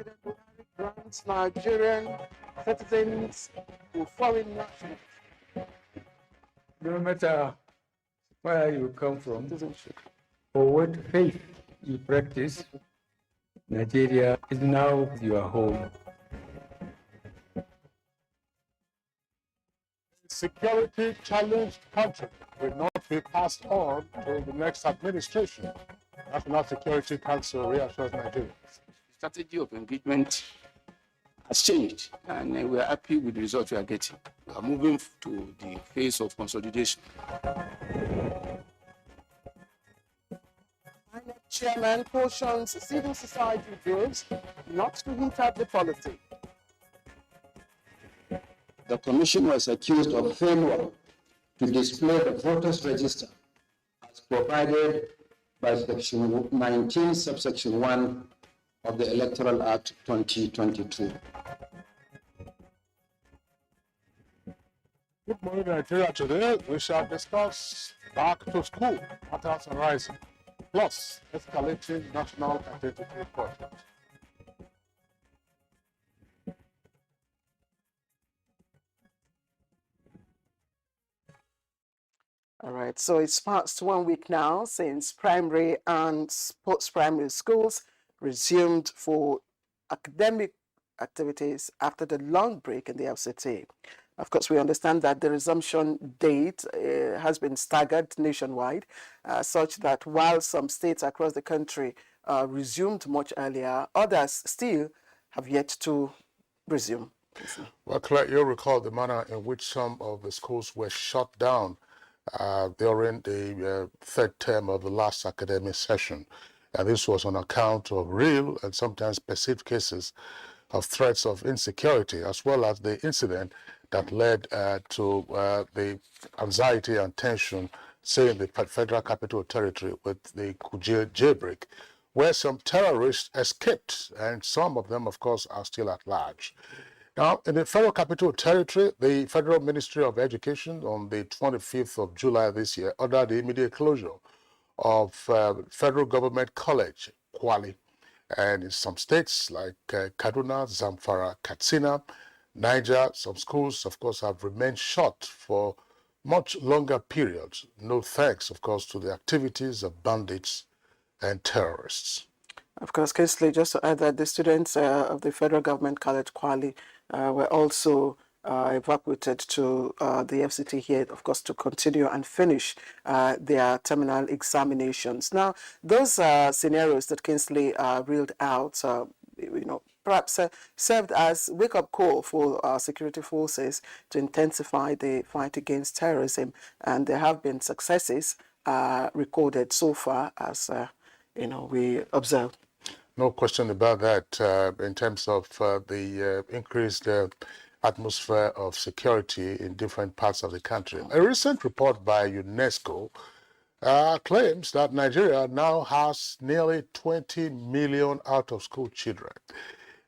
President Buhari grants Nigerian citizens to foreign nationals. No matter where you come from or what faith you practice, Nigeria is now your home. Security challenged country will not be passed on to the next administration. National Security Council reassures Nigerians. The strategy of engagement has changed, and we are happy with the results we are getting. We are moving to the phase of consolidation. Chairman cautions civil society groups not to heat up the polity. The Commission was accused of failure to display the voters' register as provided by Section 19, subsection 1 of the Electoral Act 2022. Good morning, Nigeria. Today, we shall discuss back to school matters arising, plus escalating national identity project. All right, so it's past 1 week now since primary and post-primary schools resumed for academic activities after the long break in the FCT. Of course, we understand that the resumption date has been staggered nationwide, such that while some states across the country resumed much earlier, others still have yet to resume. Well, Claire, you'll recall the manner in which some of the schools were shut down during the third term of the last academic session. And this was on account of real and sometimes perceived cases of threats of insecurity, as well as the incident that led to the anxiety and tension, say, in the Federal Capital Territory with the Kuje jailbreak, where some terrorists escaped, and some of them, of course, are still at large. Now, in the Federal Capital Territory, the Federal Ministry of Education on the 25th of July this year ordered the immediate closure of Federal Government College, Kwali, and in some states like Kaduna, Zamfara, Katsina, Niger, some schools, of course, have remained shut for much longer periods. No thanks, of course, to the activities of bandits and terrorists. Of course, Kingsley, just to add that the students of the Federal Government College Kwali were also evacuated to the FCT here, of course, to continue and finish their terminal examinations. Now, those scenarios that Kingsley reeled out, perhaps served as wake-up call for our security forces to intensify the fight against terrorism, and there have been successes recorded so far, as we observed. No question about that. In terms of the increased atmosphere of security in different parts of the country. A recent report by UNESCO claims that Nigeria now has nearly 20 million out-of-school children.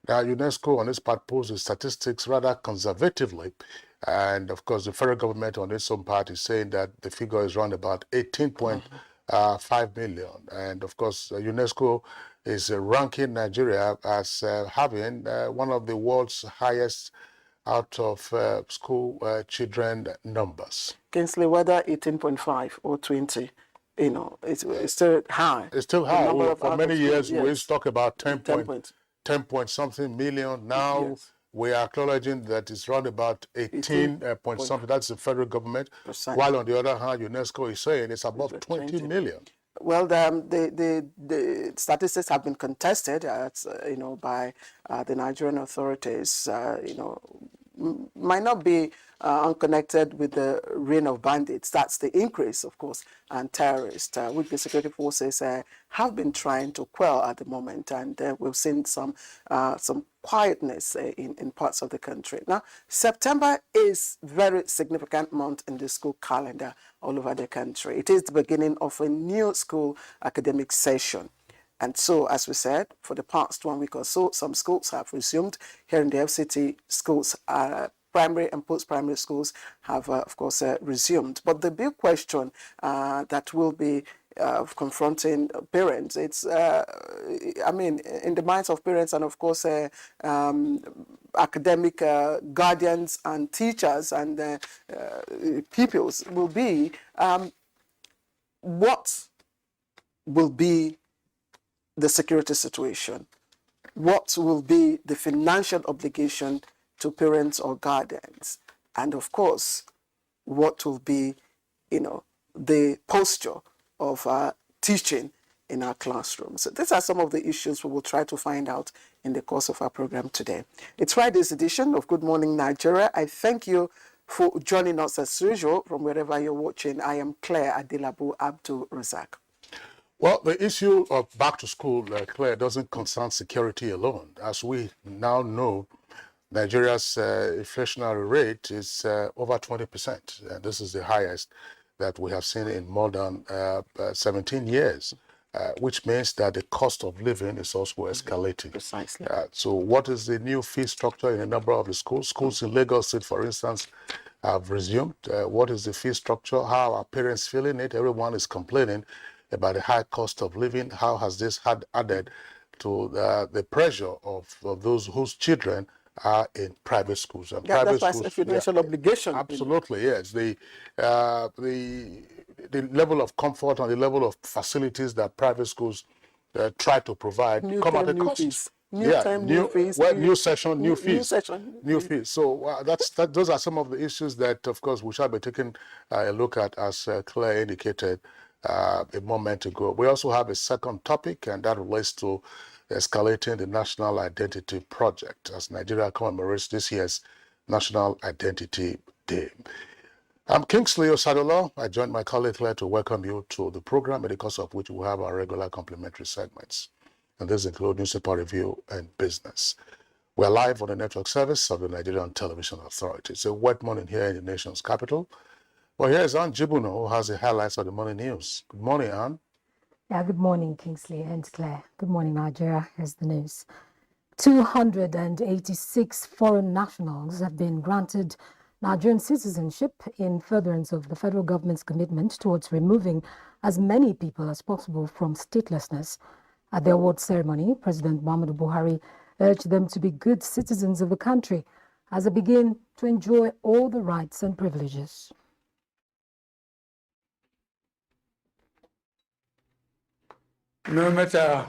Now, UNESCO on its part poses statistics rather conservatively, and of course the federal government on its own part is saying that the figure is around about 18.5 million. And of course UNESCO is ranking Nigeria as having one of the world's highest out-of-school children numbers. Kingsley, whether 18.5 or 20, it's still high. It's still high. For many years, we used to talk about 10 point something million. Now we are acknowledging that it's around about 18 point something. That's the federal government. While on the other hand, UNESCO is saying it's above 20 million. Well, the statistics have been contested, by the Nigerian authorities. Might not be unconnected with the reign of bandits. That's the increase, of course, and terrorists, which the security forces have been trying to quell at the moment, and we've seen some quietness in parts of the country. Now, September is a very significant month in the school calendar all over the country. It is the beginning of a new school academic session. And so, as we said, for the past 1 week or so, some schools have resumed. Here in the FCT, schools are primary and post-primary schools have, of course, resumed. But the big question that will be confronting parents, it's, I mean, in the minds of parents and, of course, academic guardians and teachers and pupils will be, what will be the security situation? What will be the financial obligation to parents or guardians? And of course, what will be, the posture of teaching in our classrooms? So these are some of the issues we will try to find out in the course of our program today. It's Friday's edition of Good Morning Nigeria. I thank you for joining us as usual from wherever you're watching. I am Claire Adilabu Abdul Razak. Well, the issue of back to school, Claire, doesn't concern security alone. As we now know, Nigeria's inflationary rate is over 20%. And this is the highest that we have seen in more than 17 years, which means that the cost of living is also escalating. Precisely. So what is the new fee structure in a number of the schools? Schools in Lagos State, for instance, have resumed. What is the fee structure? How are parents feeling it? Everyone is complaining about the high cost of living. How has this added to the pressure of those whose children are in private schools? And private that's schools, a financial obligation. Absolutely, yes. The level of comfort and the level of facilities that private schools try to provide come at a cost. Fees. New fees. New session, new fees. New fees. So those are some of the issues that, of course, we shall be taking a look at, as Claire indicated a moment ago. We also have a second topic, and that relates to escalating the National Identity Project as Nigeria commemorates this year's National Identity Day. I'm Kingsley Osadola. I joined my colleague Claire to welcome you to the program, in the course of which we have our regular complimentary segments. And these include newspaper review and business. We're live on the network service of the Nigerian Television Authority. It's a wet morning here in the nation's capital. Well, here's Ann Jibuno, who has the highlights of the morning news. Good morning, Ann. Yeah, good morning, Kingsley and Claire. Good morning, Nigeria. Here's the news. 286 foreign nationals have been granted Nigerian citizenship in furtherance of the federal government's commitment towards removing as many people as possible from statelessness. At the award ceremony, President Muhammadu Buhari urged them to be good citizens of the country as they begin to enjoy all the rights and privileges. No matter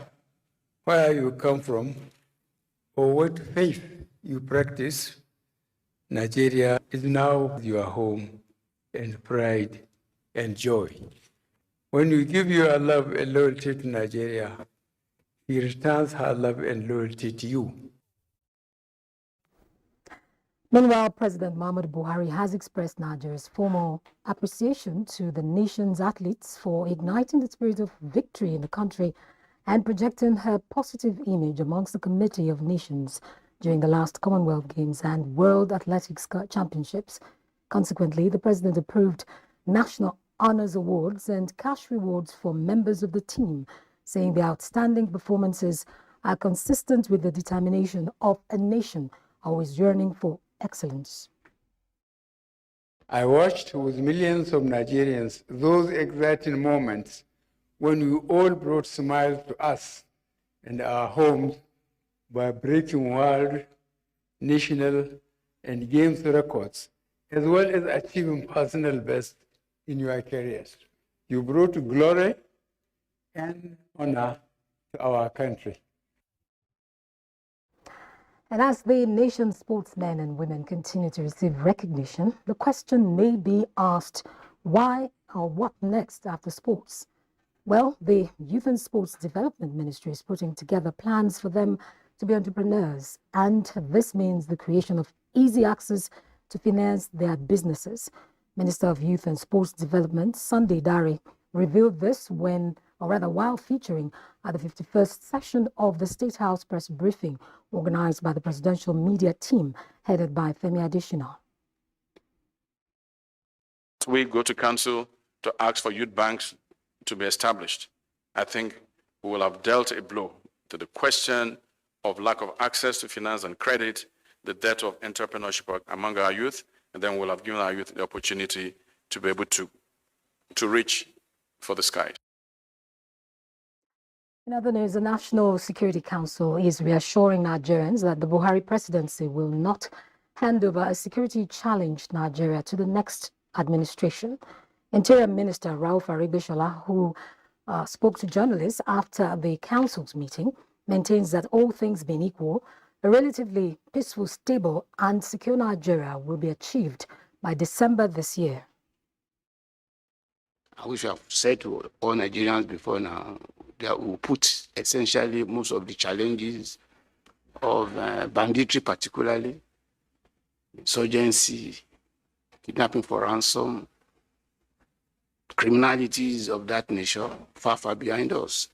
where you come from or what faith you practice, Nigeria is now your home and pride and joy. When you give your love and loyalty to Nigeria, he returns her love and loyalty to you. Meanwhile, President Muhammadu Buhari has expressed Nigeria's formal appreciation to the nation's athletes for igniting the spirit of victory in the country and projecting her positive image amongst the Committee of Nations during the last Commonwealth Games and World Athletics Championships. Consequently, the president approved National Honors Awards and cash rewards for members of the team, saying the outstanding performances are consistent with the determination of a nation always yearning for excellence. I watched with millions of Nigerians those exciting moments when we all brought smiles to us and our homes by breaking world, national, and games records, as well as achieving personal best in your careers. You brought glory and honor to our country. And as the nation's sportsmen and women continue to receive recognition, the question may be asked, why or what next after sports? Well, the Youth and Sports Development Ministry is putting together plans for them to be entrepreneurs, and this means the creation of easy access to finance their businesses. Minister of Youth and Sports Development, Sunday Dare, revealed this while featuring at the 51st session of the State House press briefing organized by the presidential media team headed by Femi Adesina. We go to council to ask for youth banks to be established. I think we will have dealt a blow to the question of lack of access to finance and credit the debt of entrepreneurship among our youth, and then we'll have given our youth the opportunity to be able to reach for the sky. In other news, the National Security Council is reassuring Nigerians that the Buhari presidency will not hand over a security-challenged Nigeria to the next administration. Interior Minister Rauf Aregbesola, who spoke to journalists after the council's meeting, maintains that all things being equal, a relatively peaceful, stable and secure Nigeria will be achieved by December this year. I wish I've said to all Nigerians before now that we put essentially most of the challenges of banditry, particularly insurgency, kidnapping for ransom, criminalities of that nature, far, far behind us.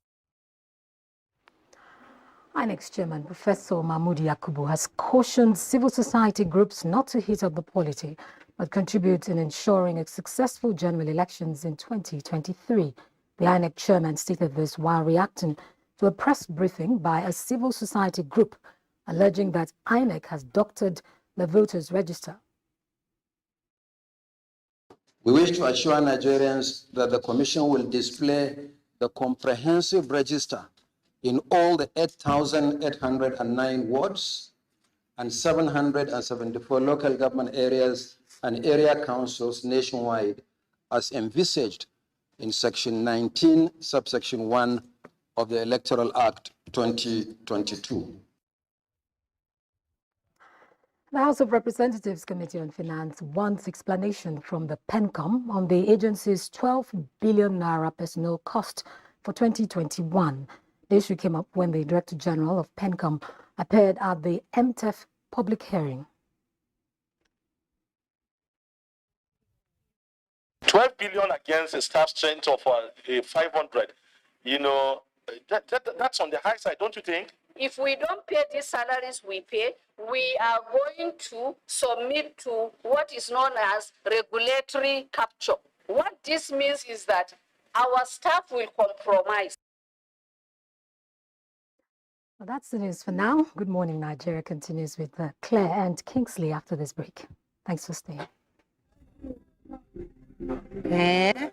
INEC Chairman Professor Mahmood Yakubu has cautioned civil society groups not to heat up the polity, but contribute in ensuring a successful general elections in 2023. The INEC chairman stated this while reacting to a press briefing by a civil society group alleging that INEC has doctored the voters' register. We wish to assure Nigerians that the Commission will display the comprehensive register in all the 8,809 wards and 774 local government areas and area councils nationwide as envisaged in Section 19, subsection 1 of the Electoral Act 2022. The House of Representatives Committee on Finance wants explanation from the PENCOM on the agency's 12 billion naira personnel cost for 2021. The issue came up when the Director General of PENCOM appeared at the MTEF public hearing. 12 billion against a staff strength of 500. You know, that's on the high side, don't you think? If we don't pay these salaries we pay, we are going to submit to what is known as regulatory capture. What this means is that our staff will compromise. Well, that's the news for now. Good Morning Nigeria continues with Claire and Kingsley after this break. Thanks for staying. Wait.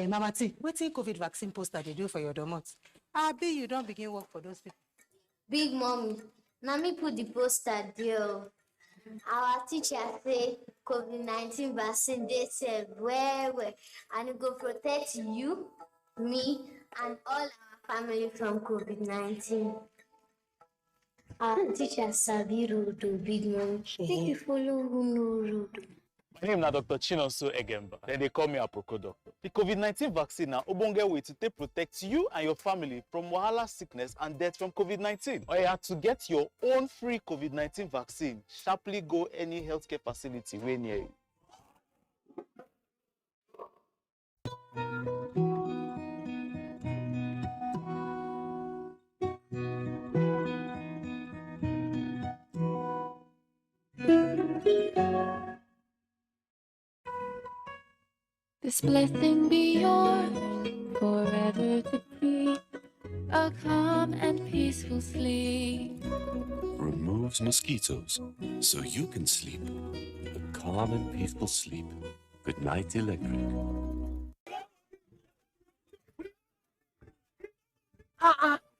Mama T, wetin COVID vaccine poster they do for your domot? Abi, you don't begin work for those people. Big mommy, na me put the poster there. Our teacher say COVID-19 vaccine dey safe well, and it go protect you, me, and all our family from COVID-19. Our teacher sabi road o, big mommy. Make you follow who know road. My name is Dr. Chinonso Egemba. Then they call me Aproko Doctor. The COVID-19 vaccine now obonge way to take protect you and your family from wahala, sickness, and death from COVID-19. Or you have to get your own free COVID-19 vaccine. Sharply go any healthcare facility way near you. This blessing be yours, forever to be a calm and peaceful sleep. Removes mosquitoes so you can sleep a calm and peaceful sleep. Good night, Electric.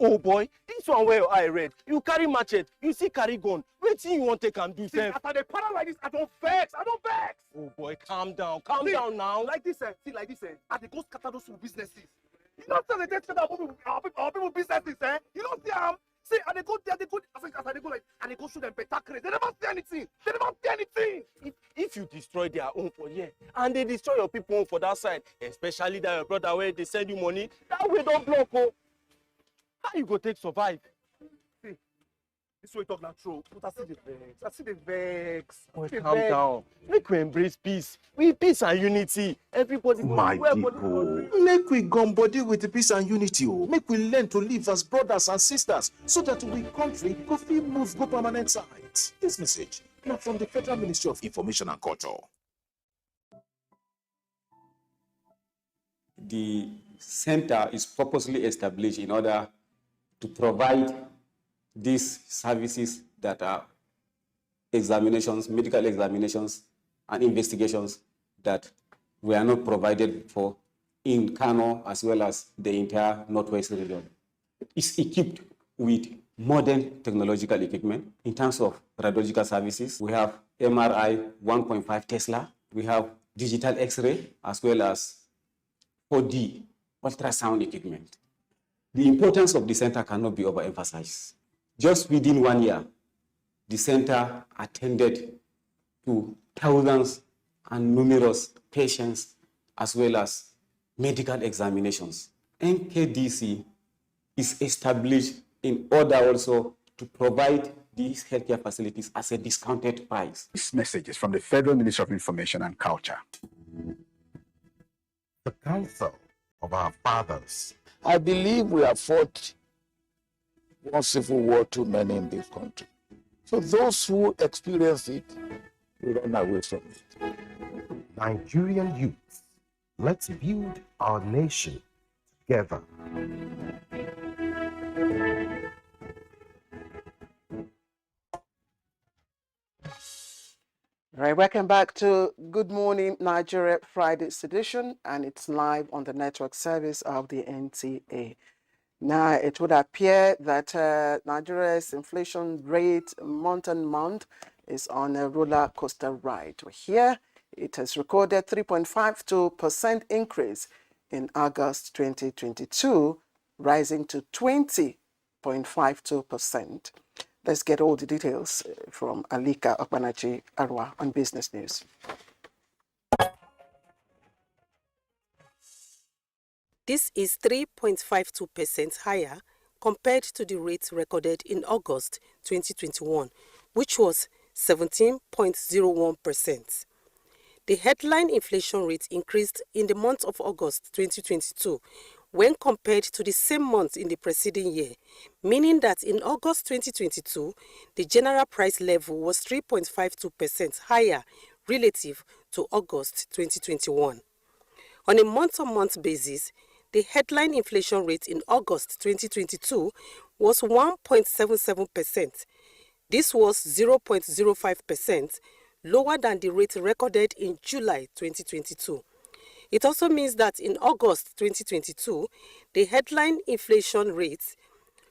Oh boy, this one where I read. You carry machete, you see carry gun. Wait till you want to can do sef. After the para like this, I don't vex. Oh boy, calm down now. Like this, like this, I dey go scatter those businesses. You know, say they take scatter our people businesses, You don't see them. See, and they go there, as I go like, and they go shoot them better crazy. They never see anything. If you destroy their own for here, and they destroy your people own for that side, especially that your brother where they send you money, that way don't block. Oh. How you go take survive? See, this way talk not true. But I see the vex. Boy, calm down. Make we embrace peace. We peace and unity. Everybody. My people, make we gum body with the peace and unity. Make we learn to live as brothers and sisters, so that we country go feel move go permanent sides. This message not from the Federal Ministry of Information and Culture. the center is purposely established in order to provide these services that are examinations, medical examinations, and investigations that were not provided for in Kano as well as the entire Northwest region. It's equipped with modern technological equipment in terms of radiological services. We have MRI 1.5 Tesla. We have digital X-ray as well as 4D ultrasound equipment. The importance of the center cannot be overemphasized. Just within 1 year, the center attended to thousands and numerous patients as well as medical examinations. NKDC is established in order also to provide these healthcare facilities as a discounted price. This message is from the Federal Ministry of Information and Culture. The counsel of our fathers. I believe we have fought one civil war too many in this country. So those who experience it will run away from it. Nigerian youth, let's build our nation together. All right, welcome back to Good Morning Nigeria Friday's edition, and it's live on the network service of the NTA. Now, it would appear that Nigeria's inflation rate month on month is on a roller coaster ride. Here, it has recorded 3.52% increase in August 2022, rising to 20.52%. Let's get all the details from Alika Okpanachi Arwa on Business News. This is 3.52% higher compared to the rate recorded in August 2021, which was 17.01%. The headline inflation rate increased in the month of August 2022 when compared to the same month in the preceding year, meaning that in August 2022, the general price level was 3.52% higher relative to August 2021. On a month-on-month basis, the headline inflation rate in August 2022 was 1.77%. This was 0.05% lower than the rate recorded in July 2022. It also means that in August 2022, the headline inflation rate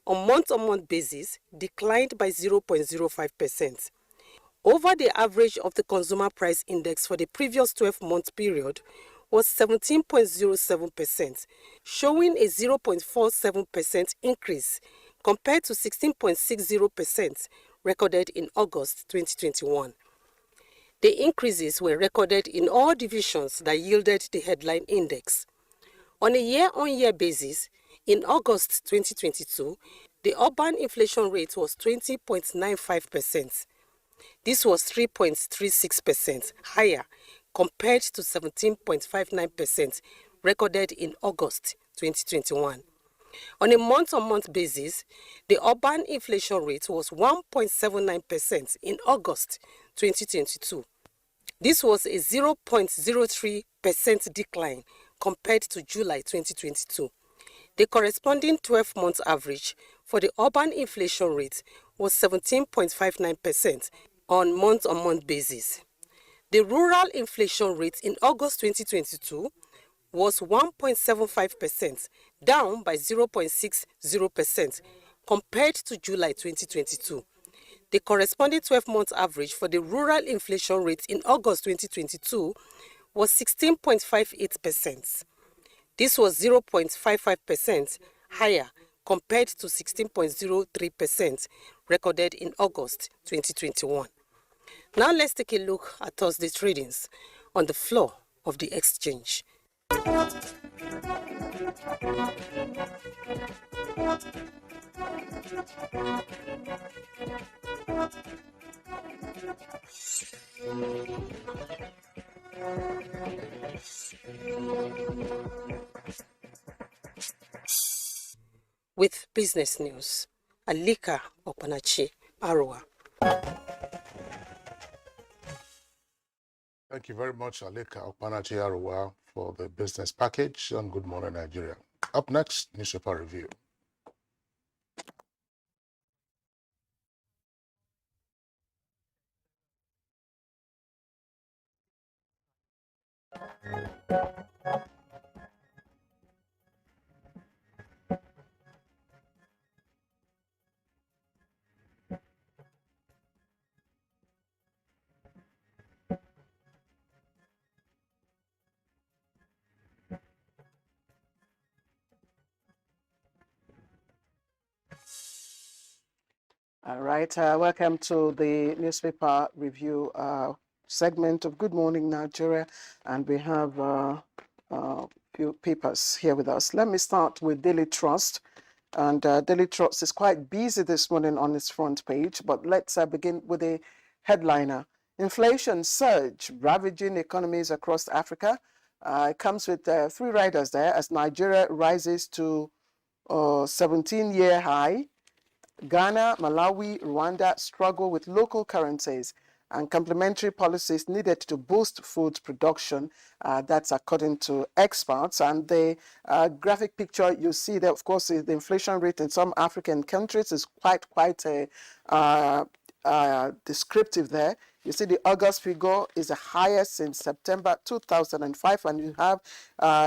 on month-on-month basis declined by 0.05%. Over the average of the consumer price index for the previous 12-month period was 17.07%, showing a 0.47% increase compared to 16.60% recorded in August 2021. The increases were recorded in all divisions that yielded the headline index. On a year-on-year basis, in August 2022, the urban inflation rate was 20.95%. This was 3.36% higher compared to 17.59% recorded in August 2021. On a month-on-month basis, the urban inflation rate was 1.79% in August 2022. This was a 0.03% decline compared to July 2022. The corresponding 12-month average for the urban inflation rate was 17.59% on month-on-month basis. The rural inflation rate in August 2022 was 1.75%, down by 0.60% compared to July 2022. The corresponding 12-month average for the rural inflation rate in August 2022 was 16.58%. This was 0.55% higher compared to 16.03% recorded in August 2021. Now let's take a look at Thursday's tradings on the floor of the exchange. With business news, Alika Okpanachi Arwa. Thank you very much, Alika Okpanachi Arwa, for the business package on Good Morning Nigeria. Up next, newspaper review. All right, welcome to the newspaper review segment of Good Morning Nigeria, and we have few papers here with us. Let me start with Daily Trust, and Daily Trust is quite busy this morning on its front page, but let's begin with a headliner. Inflation surge ravaging economies across Africa. It comes with three riders there as Nigeria rises to 17-year high. Ghana, Malawi, Rwanda struggle with local currencies and complementary policies needed to boost food production. That's according to experts. And the graphic picture you see there, of course, the inflation rate in some African countries is quite descriptive there. You see the August figure is the highest since September 2005, and you have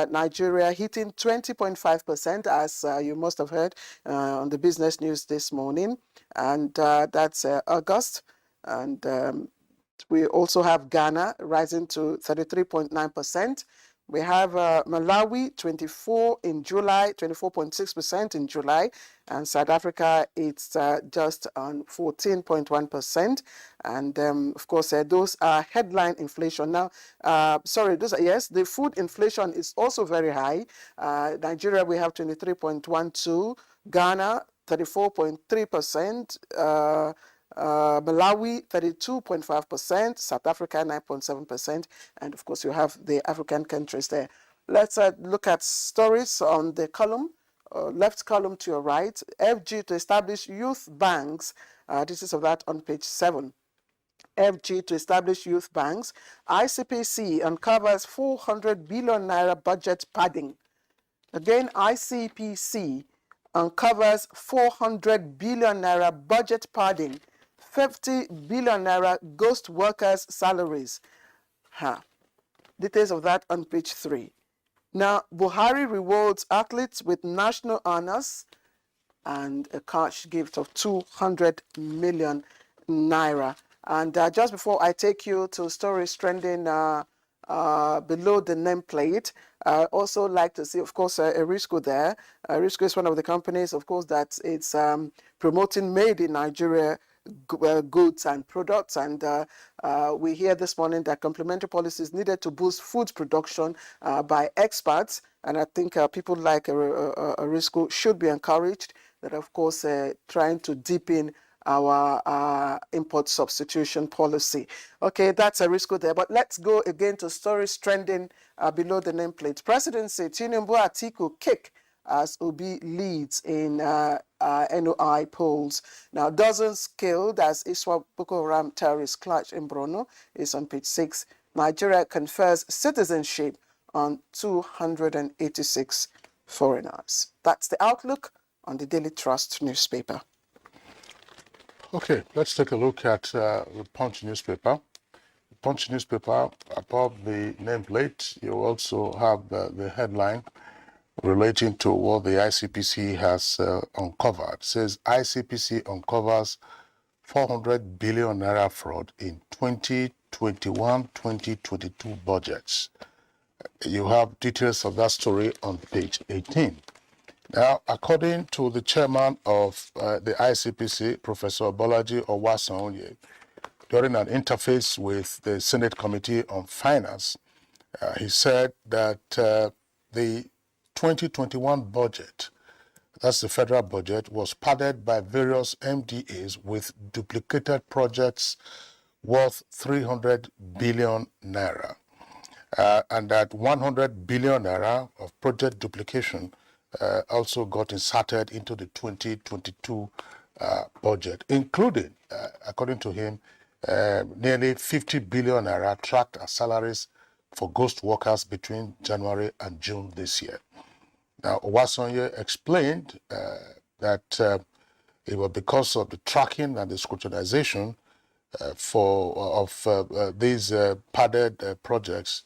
Nigeria hitting 20.5%, as you must have heard on the business news this morning, and that's August. And we also have Ghana rising to 33.9%. We have Malawi 24 in July, 24.6% in July, and South Africa it's just on 14.1%. And of course, those are headline inflation. Now, yes, the food inflation is also very high. Nigeria we have 23.12, Ghana 34.3%. Malawi 32.5%, South Africa 9.7%, and of course you have the African countries there. Let's look at stories on the column, left column to your right. FG to establish youth banks. This is of that on page 7. FG to establish youth banks. Icpc uncovers 400 billion naira budget padding. Again, Icpc uncovers 400 billion naira budget padding. 50 billion naira ghost workers' salaries. Details of that on page 3. Now, Buhari rewards athletes with national honors and a cash gift of 200 million naira. And just before I take you to stories trending below the nameplate, I also like to see, of course, Erisco there. Erisco is one of the companies, of course, that it's promoting made in Nigeria goods and products, and we hear this morning that complementary policies needed to boost food production by experts, and I think people like Erisco should be encouraged that, of course, trying to deepen our import substitution policy. Okay, that's Erisco there, but let's go again to stories trending below the nameplate. Presidency, Tinubu Atiku kick as Obi leads in NOI polls. Now, dozens killed as Iswa Boko Haram terrorist clash in Borno is on page 6. Nigeria confers citizenship on 286 foreigners. That's the outlook on the Daily Trust newspaper. Okay, let's take a look at the Punch newspaper. The Punch newspaper, above the nameplate, you also have the headline relating to what the Icpc has uncovered. It says Icpc uncovers 400 billion naira fraud in 2021-2022 budgets. You have details of that story on page 18. Now, according to the chairman of the Icpc, Professor Bolaji Owasonye, during an interface with the Senate Committee on Finance, he said that the 2021 budget, that's the federal budget, was padded by various MDAs with duplicated projects worth 300 billion naira, and that 100 billion naira of project duplication also got inserted into the 2022 budget, including, according to him, nearly 50 billion naira tracked as salaries for ghost workers between January and June this year. Now, Owasonye explained that it was because of the tracking and the scrutinization of these padded projects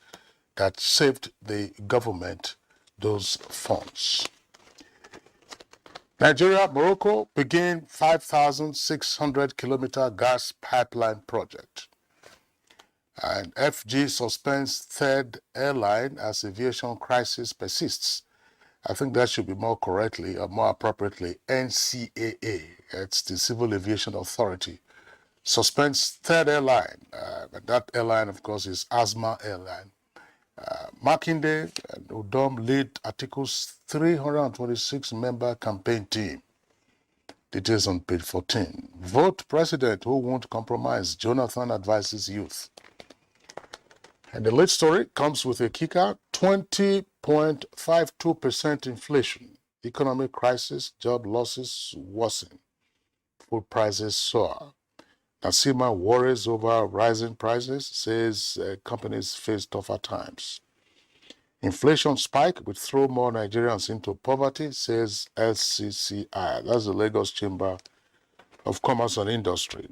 that saved the government those funds. Nigeria, Morocco begin 5,600-kilometer gas pipeline project. And FG suspends third airline as aviation crisis persists. I think that should be more correctly, or more appropriately, NCAA. It's the Civil Aviation Authority. Suspends third airline. And that airline, of course, is Asma Airline. Makinde and Udom lead Article's 326-member campaign team. Details on page 14. Vote president who won't compromise. Jonathan advises youth. And the lead story comes with a kicker: 20.52% inflation. Economic crisis, job losses worsen. Food prices soar. Nasima worries over rising prices, says companies face tougher times. Inflation spike will throw more Nigerians into poverty, says LCCI. That's the Lagos Chamber of Commerce and Industry.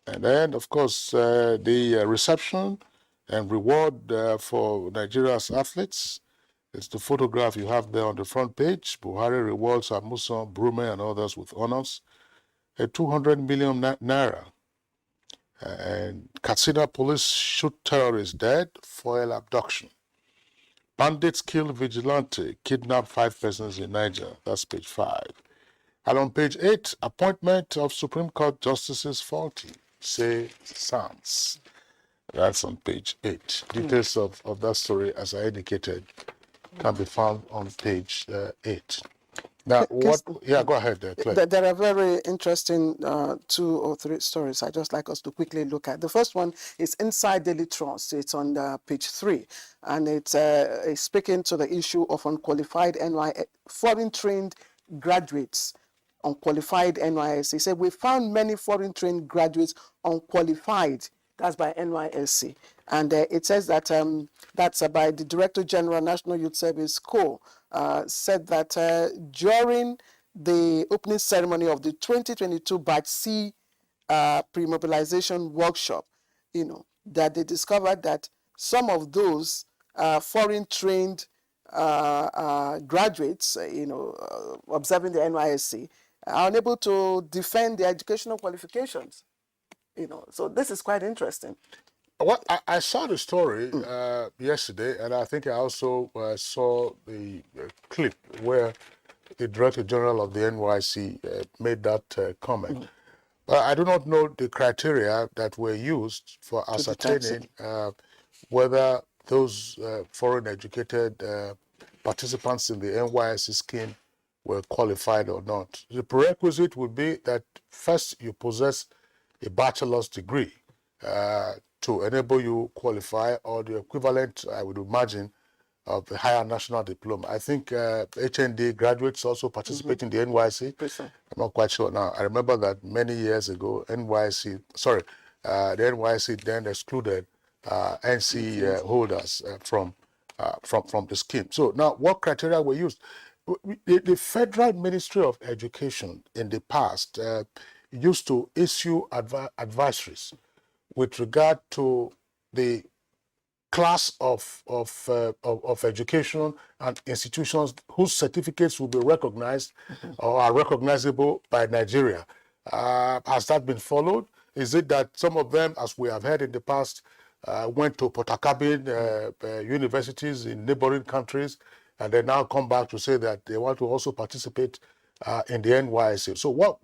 And then, of course, the reception and reward for Nigeria's athletes. It's the photograph you have there on the front page. Buhari rewards Amusan, Brume, and others with honors. 200 million naira. And Katsina police shoot terrorist dead, foil abduction. Bandits kill vigilante, kidnap 5 persons in Niger. That's page 5. And on page 8, appointment of Supreme Court justices faulty, say SANS. That's on page 8. Details of that story, as I indicated, can be found on page 8. Now, yeah, go ahead, Claire. There are very interesting 2 or 3 stories I'd just like us to quickly look at. The first one is Inside Daily Trust. It's on page 3, and it's speaking to the issue of unqualified foreign-trained graduates. Unqualified NYSC. He said, we found many foreign-trained graduates unqualified. That's by NYSC. And it says that that's by the Director General, National Youth Service Corps, said that during the opening ceremony of the 2022 Batch C pre-mobilization workshop, that they discovered that some of those foreign-trained graduates, observing the NYSC, are unable to defend their educational qualifications. So this is quite interesting. Well, I saw the story yesterday, and I think I also saw the clip where the Director General of the NYC made that comment. But I do not know the criteria that were used for ascertaining whether those foreign educated participants in the NYSC scheme were qualified or not. The prerequisite would be that first you possess a bachelor's degree to enable you qualify, or the equivalent, I would imagine, of a higher national diploma. I think HND graduates also participate in the NYSC. I'm not quite sure now. I remember that many years ago, the NYSC then excluded NC holders from the scheme. So now, what criteria were used? The Federal Ministry of Education in the past used to issue advisories with regard to the class of education and institutions whose certificates will be recognized or are recognizable by Nigeria. Has that been followed? Is it that some of them, as we have heard in the past, went to Portakabin universities in neighboring countries, and they now come back to say that they want to also participate in the NYSC? So what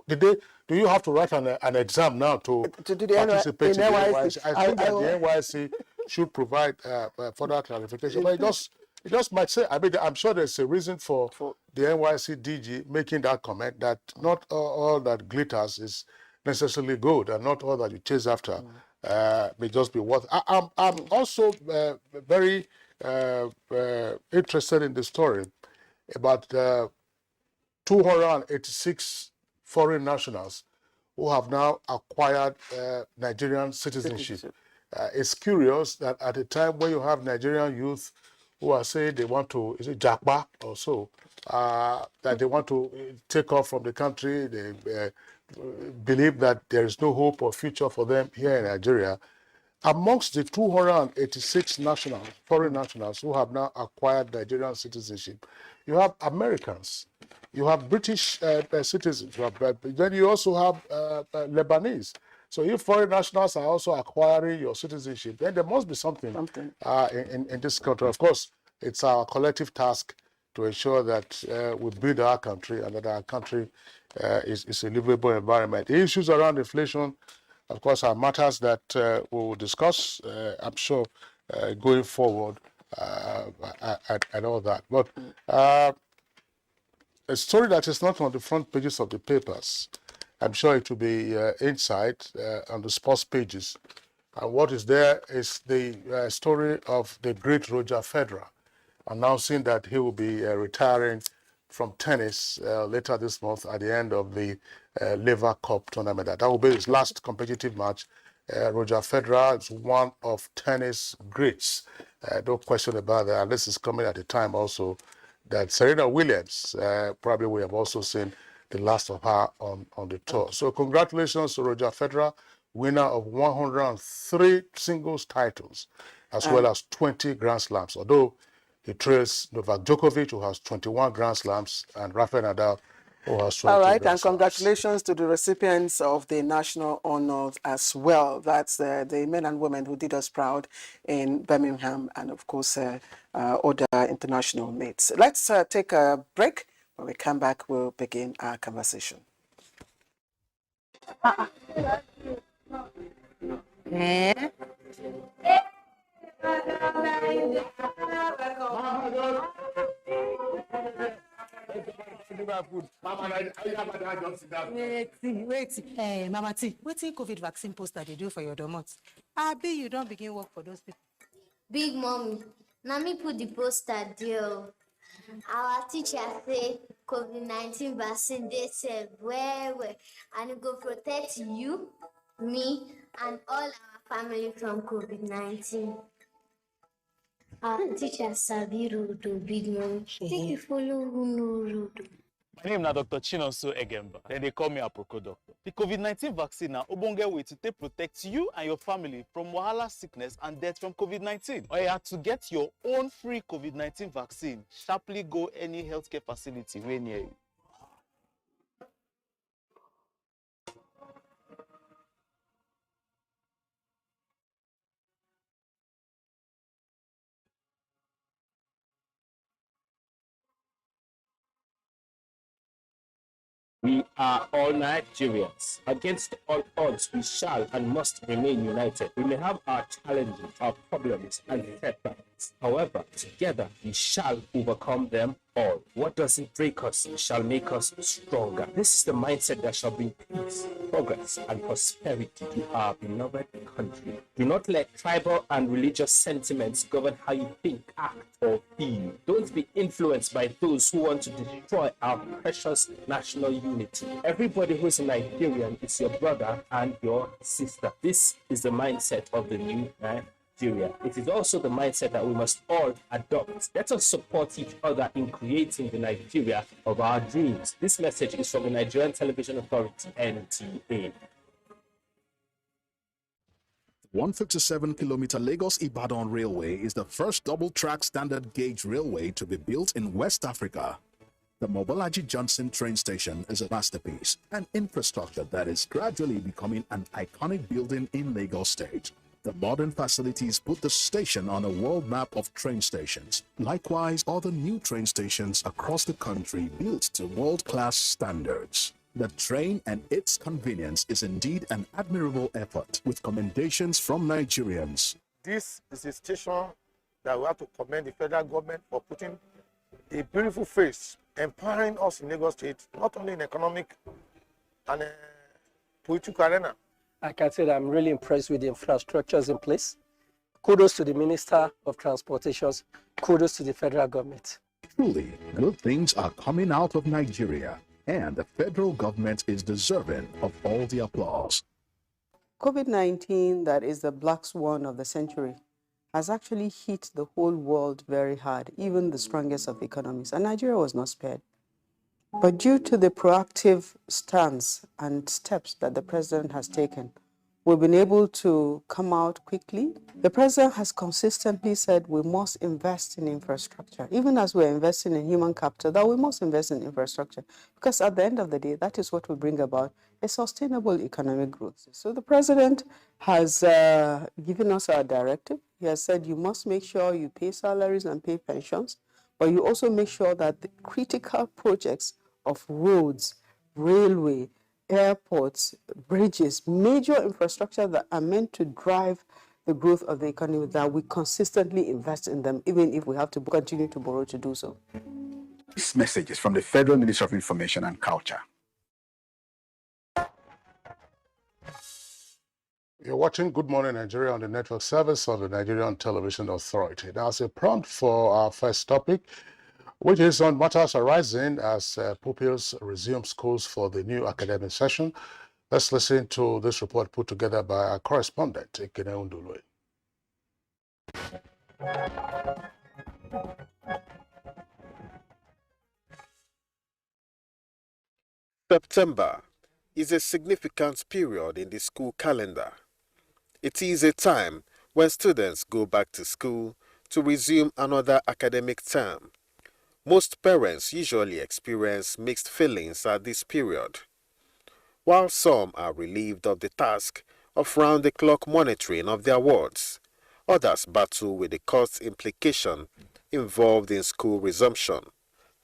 did they? Do you have to write an exam now to participate in the NYSC? I think that the NYSC should provide further clarification. But it just might say, I mean, I'm sure there's a reason for the NYSC DG making that comment, that not all that glitters is necessarily good, and not all that you chase after may just be worth. I'm also very interested in the story about 286 foreign nationals who have now acquired Nigerian citizenship. It's curious that at a time when you have Nigerian youth who are saying they want to, is it Jakba or so, that they want to take off from the country, they believe that there is no hope or future for them here in Nigeria. Amongst the 286 nationals, foreign nationals who have now acquired Nigerian citizenship, you have Americans, you have British citizens, then you also have Lebanese. So if foreign nationals are also acquiring your citizenship, then there must be something in this country. Of course, it's our collective task to ensure that we build our country and that our country is a livable environment. The issues around inflation, of course, are matters that we will discuss, I'm sure, going forward and all that. But a story that is not on the front pages of the papers, I'm sure it will be inside on the sports pages. And what is there is the story of the great Roger Federer announcing that he will be retiring from tennis later this month at the end of the Lever Cup tournament. That will be his last competitive match. Roger Federer is one of tennis greats. No question about that. And this is coming at a time also that Serena Williams probably we have also seen the last of her on the tour. So congratulations to Roger Federer, winner of 103 singles titles, as well as 20 Grand Slams. Although he trails Novak Djokovic, who has 21 Grand Slams, and Rafael Nadal, who has 20 All right, Grand and Slams. congratulations to the recipients of the national honors as well. That's the men and women who did us proud in Birmingham and, of course, other international meets. Let's take a break. When we come back, we'll begin our conversation. Wait. Mama T, wetin COVID vaccine poster they do for your domot? Abi, you don't begin work for those people. Big mommy, na me put the poster there. Our teacher say COVID-19 vaccine dey safe well, and it go protect you, me, and all our family from COVID-19. Our teacher sabi road o, big mommy. Make you follow who know road. My name is Dr. Chinonso Egemba. Then they call me Aproko Doctor. The COVID-19 vaccine na ogbonge way to take protect you and your family from wahala, sickness, and death from COVID-19. Or you have to get your own free COVID-19 vaccine. Sharply go any healthcare facility way near you. We are all Nigerians. Against all odds, we shall and must remain united. We may have our challenges, our problems, and setbacks. However, together we shall overcome them all. What doesn't break us shall make us stronger. This is the mindset that shall bring peace, progress, and prosperity to our beloved country. Do not let tribal and religious sentiments govern how you think, act, or feel. Don't be influenced by those who want to destroy our precious national unity. Everybody who is a Nigerian is your brother and your sister. This is the mindset of the new Nigeria. It is also the mindset that we must all adopt. Let us support each other in creating the Nigeria of our dreams. This message is from the Nigerian Television Authority, NTA. 157-kilometer Lagos-Ibadan Railway is the first double-track standard gauge railway to be built in West Africa. The Mobolaji Johnson train station is a masterpiece, an infrastructure that is gradually becoming an iconic building in Lagos State. The modern facilities put the station on a world map of train stations. Likewise, other new train stations across the country built to world-class standards. The train and its convenience is indeed an admirable effort, with commendations from Nigerians. This is a station that we have to commend the federal government for putting a beautiful face, empowering us in Lagos State, not only in economic and political arena. I can say that I'm really impressed with the infrastructures in place. Kudos to the Minister of Transportations. Kudos to the federal government. Truly, good things are coming out of Nigeria, and the federal government is deserving of all the applause. COVID-19, that is the black swan of the century, has actually hit the whole world very hard, even the strongest of economies, and Nigeria was not spared. But due to the proactive stance and steps that the president has taken, we've been able to come out quickly. The president has consistently said we must invest in infrastructure, even as we're investing in human capital, that we must invest in infrastructure, because at the end of the day, that is what will bring about a sustainable economic growth. So the president has given us our directive. He has said you must make sure you pay salaries and pay pensions, but you also make sure that the critical projects of roads, railway, airports, bridges, major infrastructure that are meant to drive the growth of the economy, that we consistently invest in them, even if we have to continue to borrow to do so. This message is from the Federal Ministry of Information and Culture. You're watching Good Morning Nigeria on the network service of the Nigerian Television Authority. Now, as a prompt for our first topic, which is on matters arising as pupils resume schools for the new academic session. Let's listen to this report put together by our correspondent, Ekene Undulwe. September is a significant period in the school calendar. It is a time when students go back to school to resume another academic term. Most parents usually experience mixed feelings at this period. While some are relieved of the task of round-the-clock monitoring of their wards, others battle with the cost implication involved in school resumption.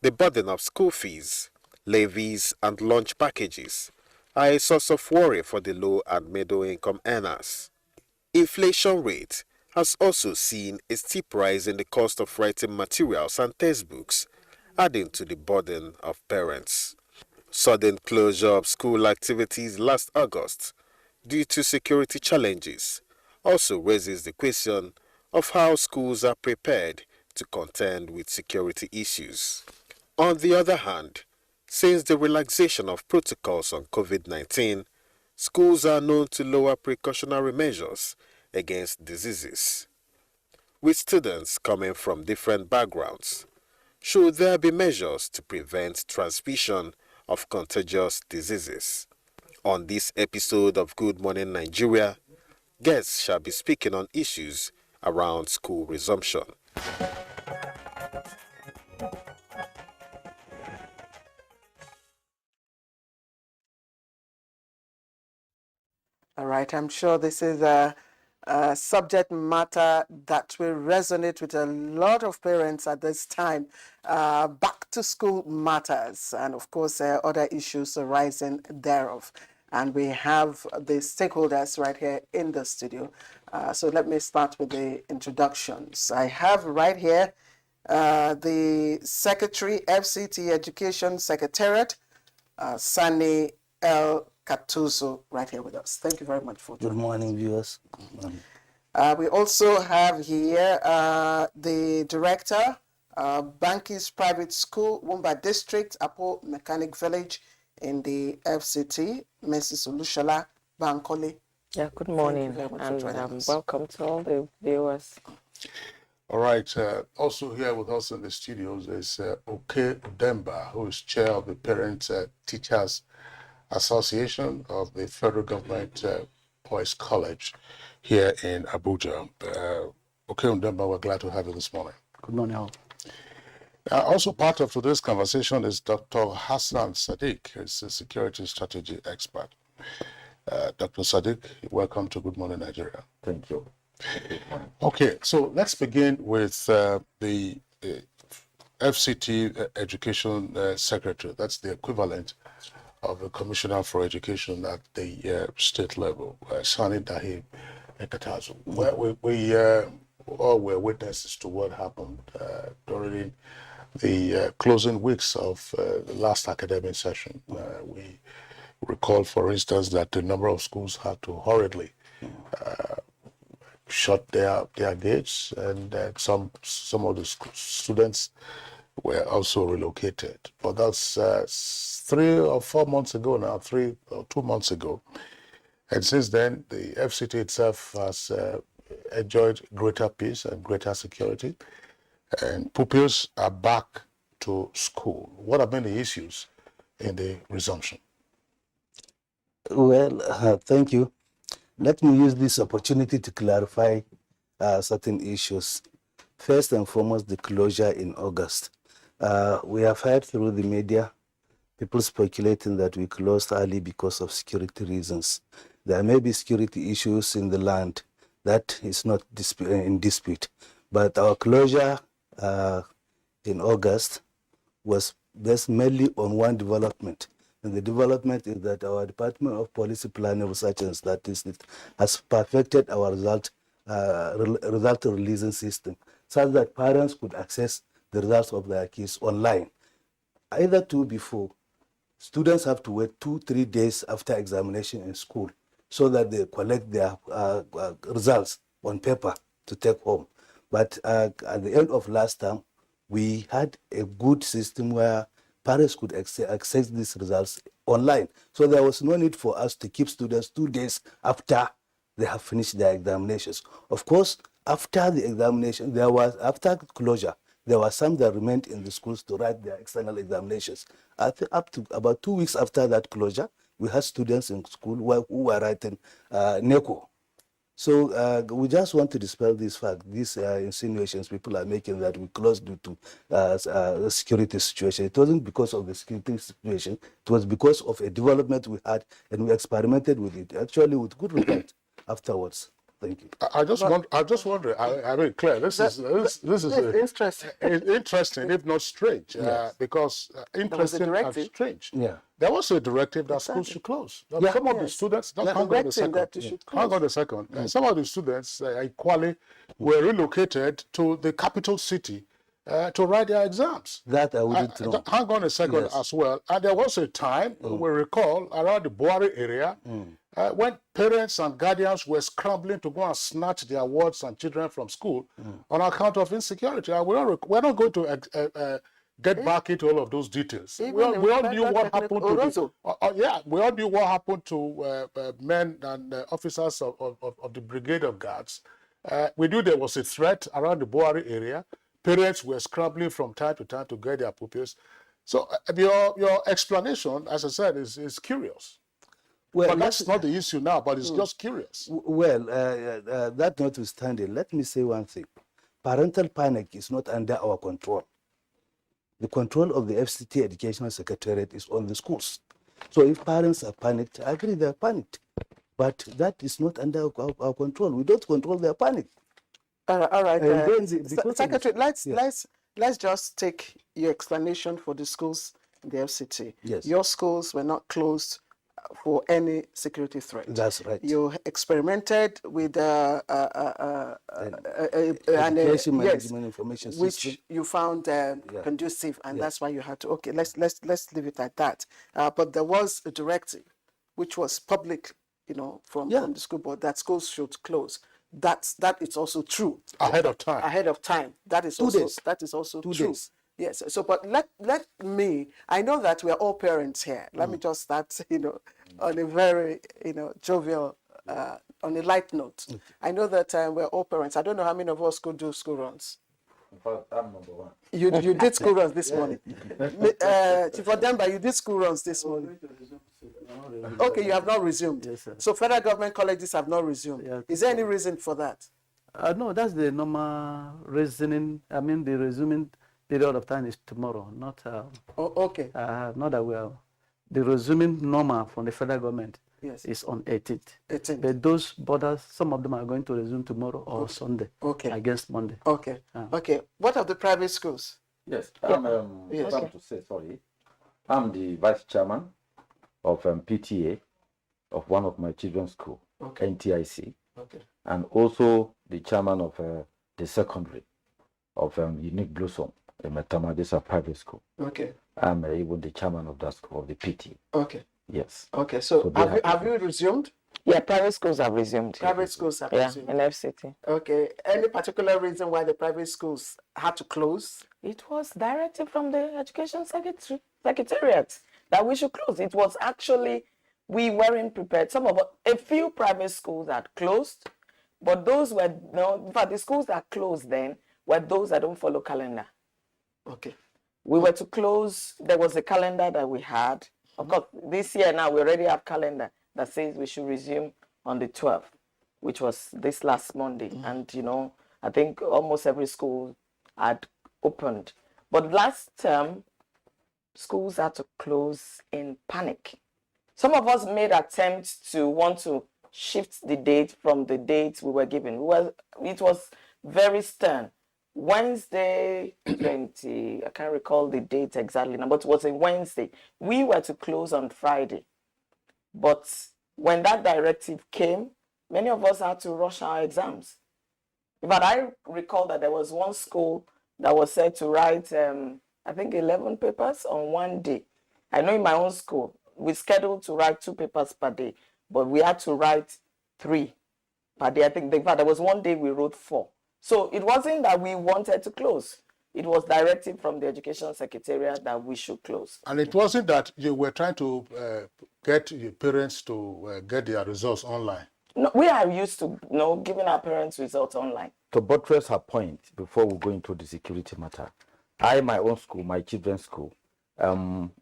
The burden of school fees, levies, and lunch packages are a source of worry for the low and middle-income earners. Inflation rate has also seen a steep rise in the cost of writing materials and textbooks, adding to the burden of parents. Sudden closure of school activities last August due to security challenges also raises the question of how schools are prepared to contend with security issues. On the other hand, since the relaxation of protocols on COVID-19, schools are known to lower precautionary measures against diseases. With students coming from different backgrounds, should there be measures to prevent transmission of contagious diseases? On this episode of Good Morning Nigeria, guests shall be speaking on issues around school resumption. All right, I'm sure this is a subject matter that will resonate with a lot of parents at this time. Back to school matters, and of course, other issues arising thereof. And we have the stakeholders right here in the studio. So let me start with the introductions. I have right here the Secretary, Fct Education Secretariat, Sani L. Katuso, right here with us. Thank you very much for joining. Good morning, viewers. We also have here the Director, Bankis Private School, Wumba District, Apo Mechanic Village in the FCT, Mrs. Olushola Bankole. Yeah, good morning, and welcome to all the viewers. All right. Also here with us in the studios is Oke Udemba, who is chair of the Parent Teachers Association of the Federal Government Boys College here in Abuja. Okay, Udemba, we're glad to have you this morning. Good morning, all. Also part of today's conversation is Dr. Hassan Sadiq, who's a security strategy expert. Dr. Sadiq, welcome to Good Morning Nigeria. Thank you. Okay, so let's begin with the FCT Education Secretary. That's the equivalent of the Commissioner for Education at the state level, Sani Dahi Ekatazu. We all were witnesses to what happened during the closing weeks of the last academic session. We recall, for instance, that a number of schools had to hurriedly shut their gates, and some of the students were also relocated. But that's 3 or 4 months ago now, 3 or 2 months ago. And since then, the FCT itself has enjoyed greater peace and greater security, and pupils are back to school. What have been the issues in the resumption? Well, thank you. Let me use this opportunity to clarify certain issues. First and foremost, the closure in August. We have heard through the media people speculating that we closed early because of security reasons. There may be security issues in the land. That is not in dispute. But our closure in August was based mainly on one development. And the development is that our Department of Policy Planning, Research and Statistics has perfected our result releasing system such that parents could access the results of their kids online. Either before, students have to wait 2-3 days after examination in school so that they collect their results on paper to take home. But at the end of last term, we had a good system where parents could access these results online. So there was no need for us to keep students 2 days after they have finished their examinations. Of course, after the examination, after closure, there were some that remained in the schools to write their external examinations. I think up to about 2 weeks after that closure, we had students in school who were writing NECO. So we just want to dispel this fact, these insinuations people are making that we closed due to the security situation. It wasn't because of the security situation. It was because of a development we had, and we experimented with it, actually with good result afterwards. Thank you. I just wonder. I mean, Claire, this is interesting. Interesting, if not strange, Yes. because interesting and strange. Yeah. There was a directive that schools should close. Some of the students, hang on a second. Some of the students equally were relocated to the capital city to write their exams. That I wouldn't know. Hang on a second as well. And there was a time, we recall, around the Buhari area, when parents and guardians were scrambling to go and snatch their wards and children from school on account of insecurity. And we're not going to get back into all of those details. We all knew what happened to we all knew what happened to men and officers of the Brigade of Guards. We knew there was a threat around the Buhari area. Parents were scrambling from time to time to get their pupils. So your explanation, as I said, is curious. Well, but that's not the issue now, but it's just curious. Well, that notwithstanding, let me say one thing. Parental panic is not under our control. The control of the Fct Education Secretary is on the schools. So if parents are panicked, I agree they're panicked. But that is not under our control. We don't control their panic. All right. Secretary, let's just take your explanation for the schools in the FCT. Yes. Your schools were not closed for any security threat. That's right. You experimented with education management information system, which you found conducive, and that's why you had to. Okay, let's leave it at that. But there was a directive, which was public, from the school board, that schools should close. That is also true. Ahead of time. Ahead of time. That is 2 days. That is also 2 true. days. Yes. So, but let me. I know that we are all parents here. Let me just start, on a very, jovial, on a light note. I know that we're all parents. I don't know how many of us could do school runs. But I'm number one. You did school runs this morning. Chief Odemba, you did school runs this morning. Okay, you have not resumed. Yes, sir. So federal government colleges have not resumed. Yeah. Is there any reason for that? No, that's the normal reasoning. I mean, the resuming period of time is tomorrow, not. Okay. Not that we are. The resuming normal from the federal government is on 18th. 18th. But those borders, some of them are going to resume tomorrow or Sunday. Okay. Against Monday. Okay. Okay. What of the private schools? Yes, I'm to say, sorry. I'm the vice chairman of PTA of one of my children's school, NTIC, and also the chairman of the secondary of Unique Blossom, a Metamadesa private school. Okay. I'm even the chairman of that school, of the PT. Okay. Yes. Okay. So have you resumed? Yeah, private schools have resumed. Private schools have resumed. In FCT. Okay. Any particular reason why the private schools had to close? It was directed from the Education Secretariat that we should close. It was actually we weren't prepared. A few private schools had closed, but those were, in fact, the schools that closed then were those that don't follow calendar. Okay. We were to close, there was a calendar that we had. Of course, this year now we already have calendar that says we should resume on the 12th, which was this last Monday. And, I think almost every school had opened. But last term, schools had to close in panic. Some of us made attempts to want to shift the date from the dates we were given. It was very stern. Wednesday 20, I can't recall the date exactly now, but it was a Wednesday. We were to close on Friday. But when that directive came, many of us had to rush our exams. But I recall that there was one school that was said to write, I think 11 papers on one day. I know in my own school, we scheduled to write 2 papers per day, but we had to write 3 per day. I think in fact, there was one day we wrote 4. So it wasn't that we wanted to close. It was directive from the Education Secretariat that we should close. And it wasn't that you were trying to get your parents to get their results online. No, we are used to giving our parents results online. To buttress her point, before we go into the security matter, my own school, my children's school,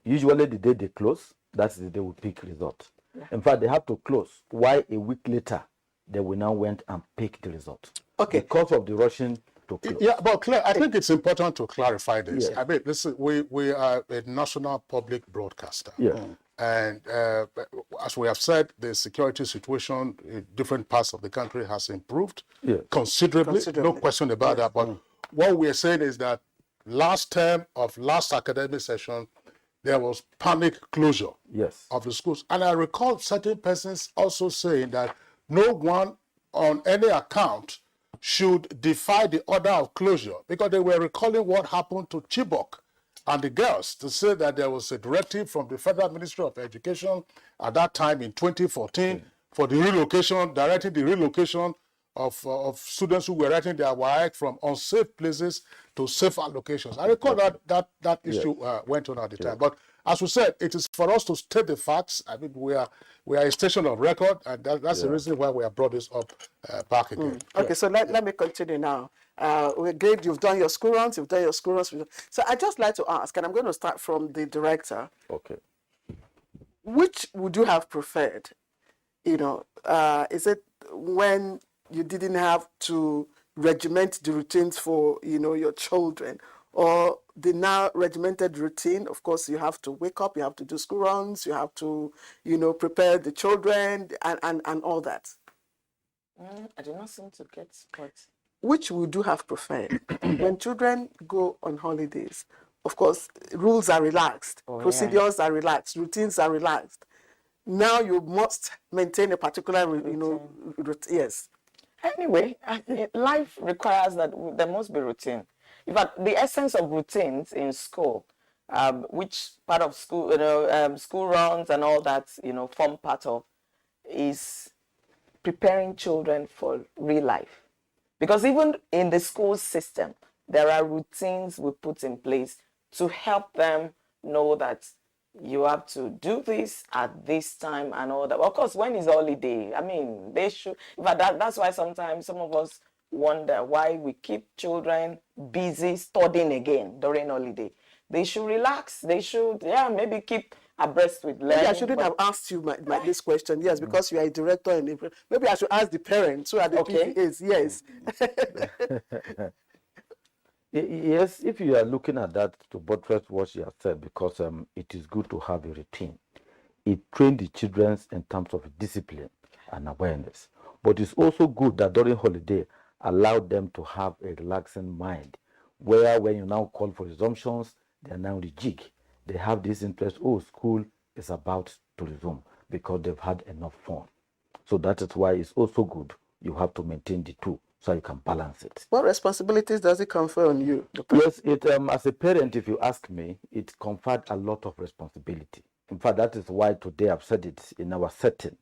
usually the day they close, that's the day we pick results. Yeah. In fact, they have to close. Why a week later, they will now went and pick the result. Okay. Because of the rushing to close. Yeah, but Claire, I think it's important to clarify this. Yes. I mean, listen, we are a national public broadcaster. Yeah. And as we have said, the security situation in different parts of the country has improved considerably. No question about that. But what we're saying is that last term of last academic session, there was panic closure of the schools. And I recall certain persons also saying that no one on any account should defy the order of closure, because they were recalling what happened to Chibok and the girls, to say that there was a directive from the Federal Ministry of Education at that time in 2014 for the relocation, directing the relocation of students who were writing their WAEC from unsafe places to safer locations. I recall that issue went on at the time. But as we said, it is for us to state the facts. I mean, we are a station of record, and that's the reason why we have brought this up back again. Okay, so let me continue now. Great, you've done your school runs, So I'd just like to ask, and I'm going to start from the director. Okay. Which would you have preferred? Is it when you didn't have to regiment the routines for, your children, or the now regimented routine? Of course, you have to wake up, you have to do school runs, you have to, prepare the children and all that. I do not seem to get what. Which would you have preferred? When children go on holidays, of course, rules are relaxed, procedures are relaxed, routines are relaxed. Now you must maintain a particular, yes. Anyway, life requires that there must be routine. In fact, the essence of routines in school, which part of school, school runs and all that, form part of, is preparing children for real life. Because even in the school system, there are routines we put in place to help them know that you have to do this at this time and all that. Of course, when it's holiday, I mean, they should, but that's why sometimes some of us wonder why we keep children busy studying again during holiday. They should relax. They should, maybe keep abreast with learning. Maybe I shouldn't have asked you this question. Yes, because you are a director. And maybe I should ask the parents who are the PTAs. Yes. Yes, if you are looking at that, to buttress what you have said, because it is good to have a routine. It trains the children in terms of discipline and awareness. But it's also good that during holiday, allow them to have a relaxing mind, where when you now call for resumptions, they are now rejig. They have this interest, school is about to resume, because they've had enough fun. So that is why it's also good. You have to maintain the two, so you can balance it. What responsibilities does it confer on you? Yes, as a parent, if you ask me, it conferred a lot of responsibility. In fact, that is why today I've said it in our setting.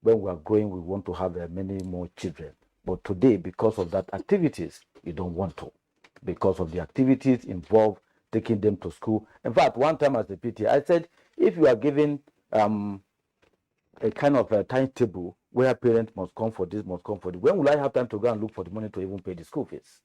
When we are growing, we want to have many more children. But today, because of that activities, you don't want to. Because of the activities involved, taking them to school. In fact, one time as a PTA, I said, if you are giving a kind of a timetable where parents must come for this, must come for this. When will I have time to go and look for the money to even pay the school fees?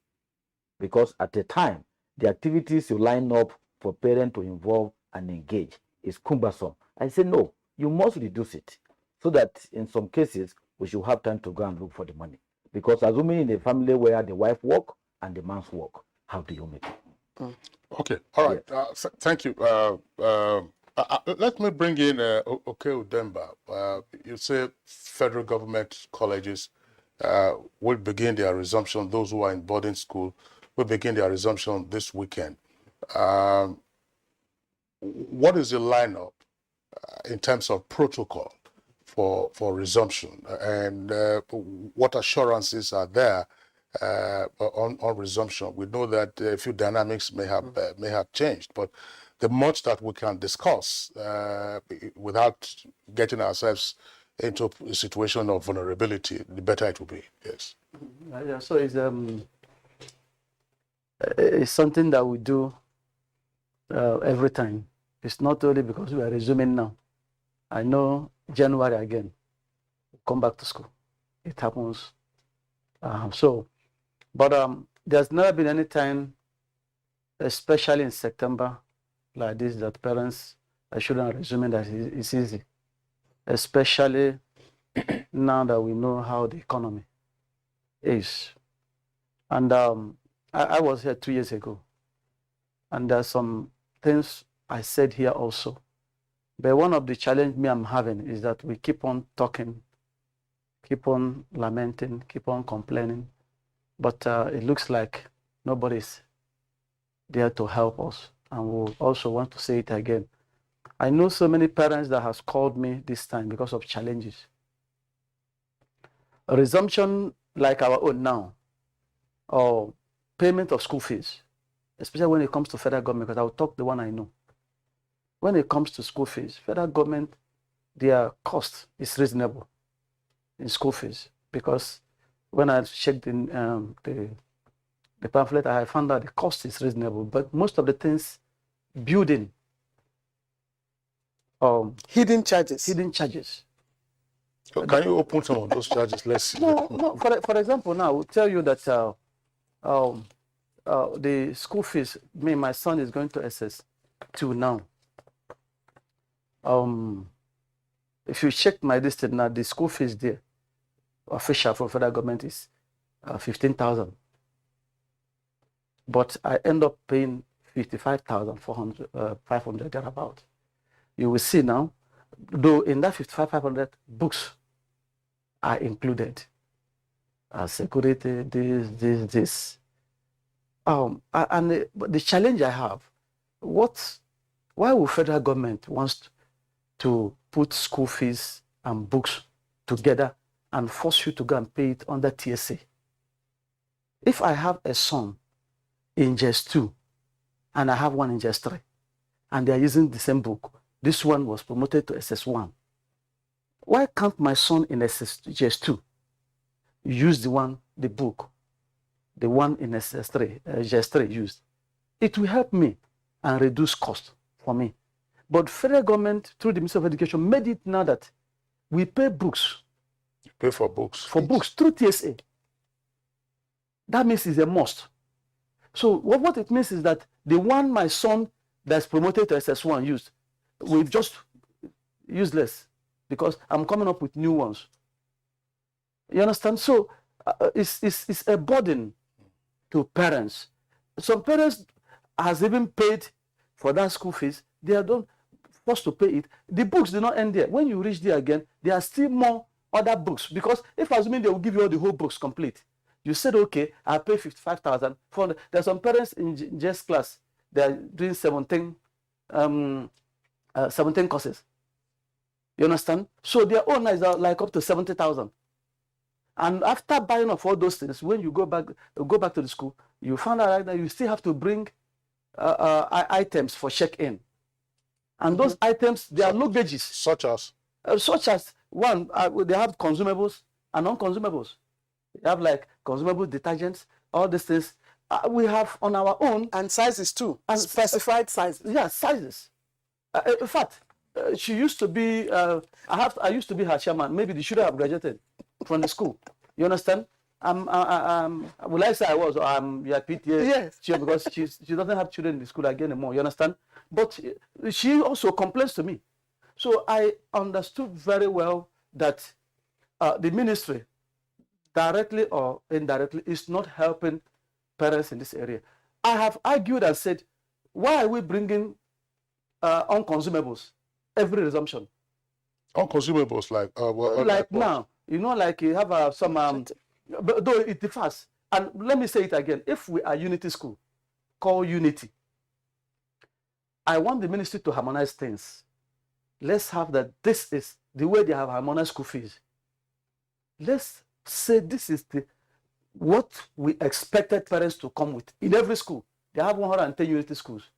Because at the time, the activities you line up for parents to involve and engage is cumbersome. I say, no, you must reduce it so that in some cases, we should have time to go and look for the money. Because assuming in a family where the wife work and the man's work, how do you make it? Okay, all right. Thank you. Let me bring in Oke Udemba. You say federal government colleges will begin their resumption. Those who are in boarding school will begin their resumption this weekend. What is the lineup in terms of protocol for resumption, and what assurances are there on resumption? We know that a few dynamics may have changed, but the much that we can discuss without getting ourselves into a situation of vulnerability, the better it will be. Yes. Yeah, so it's something that we do every time. It's not only because we are resuming now. I know January again, come back to school. It happens. But there's never been any time, especially in September, like this, that parents are children are resuming that it's easy. Especially now that we know how the economy is. And I was here 2 years ago, and there's some things I said here also. But one of the challenges I'm having is that we keep on talking, keep on lamenting, keep on complaining, but it looks like nobody's there to help us. And we also want to say it again. I know so many parents that has called me this time because of challenges. A resumption like our own now, or payment of school fees, especially when it comes to federal government, because I will talk the one I know. When it comes to school fees, federal government, their cost is reasonable in school fees, because when I checked in the pamphlet, I found that the cost is reasonable, but most of the things, building, hidden charges. So can you open some of those charges? Let's see. No. For example, now I will tell you that the school fees. My son is going to SS2 now. If you check my list now, the school fees there, official from federal government, is 15,000. But I end up paying 55,500 thereabout. You will see now, though in that 55,500, books are included. Security, this. And the challenge I have, why would federal government wants to put school fees and books together and force you to go and pay it under TSA? If I have a son in JS2 and I have one in JS3 and they are using the same book, this one was promoted to SS1. Why can't my son in JS2 use the one in SS3, JS3 used? It will help me and reduce cost for me. But federal government, through the Ministry of Education, made it now that we pay books. You pay for books. For books through TSA. That means it's a must. So what it means is that the one my son that's promoted to SS1 used, we've just useless because I'm coming up with new ones. You understand? So it's a burden to parents. Some parents has even paid for that school fees. They are forced to pay it. The books do not end there. When you reach there again, there are still more other books, because if assuming they will give you all the whole books complete, you said, okay, I'll pay 55,400. There's some parents in JS class, they are doing 17 courses. You understand? So their own is like up to 70,000. And after buying of all those things, when you go back to the school, you find out that you still have to bring items for check-in. And those items, they are luggages. Such as? One, they have consumables and non-consumables. They have like consumable detergents, all these things. We have on our own. And sizes too. And specified sizes. Yeah, sizes. In fact, she used to be, I used to be her chairman. Maybe they should have graduated from the school. You understand? Will I say I was, or I'm your PTA yes. chair, because she doesn't have children in the school again anymore. You understand? But she also complains to me. So I understood very well that the ministry, directly or indirectly, is not helping parents in this area. I have argued and said, why are we bringing unconsumables every resumption? Unconsumables like like now, you know, like you have some, but though it differs. And let me say it again: if we are unity school, called unity, I want the ministry to harmonize things. Let's have that. This is the way they have harmonized school fees. Let's say this is what we expected parents to come with in every school. They have 110 unity schools.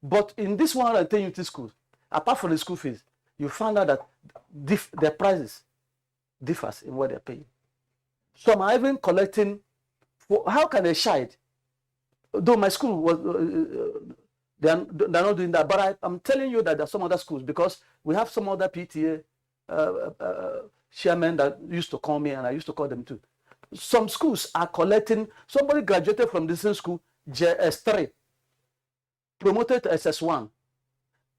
But in this 110 unity schools, apart from the school fees, you find out that their prices differs in what they're paying. Some are even collecting, how can a child, though my school was, they're not doing that, but I'm telling you that there are some other schools, because we have some other PTA chairmen that used to call me, and I used to call them too. Some schools are collecting, somebody graduated from the same school, JS3, promoted to SS1,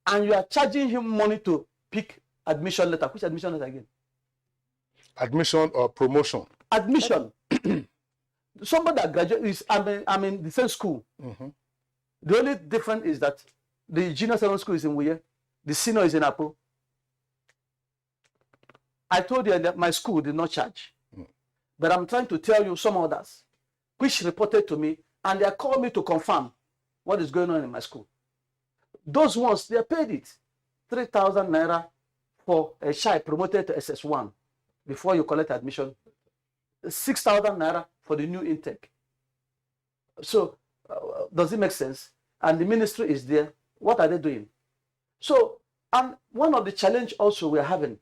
and you are charging him money to pick admission letter. Which admission letter again? Admission or promotion? Admission. Somebody that graduated is, I'm in the same school. Mm-hmm. The only difference is that the junior secondary school is in Wuye, the senior is in Apo. I told you that my school did not charge. But I'm trying to tell you some others which reported to me, and they called me to confirm what is going on in my school. Those ones, they paid it. 3,000 Naira for a child promoted to SS1 before you collect admission. 6,000 Naira for the new intake. So, does it make sense? And the ministry is there. What are they doing? So, and one of the challenge also we're having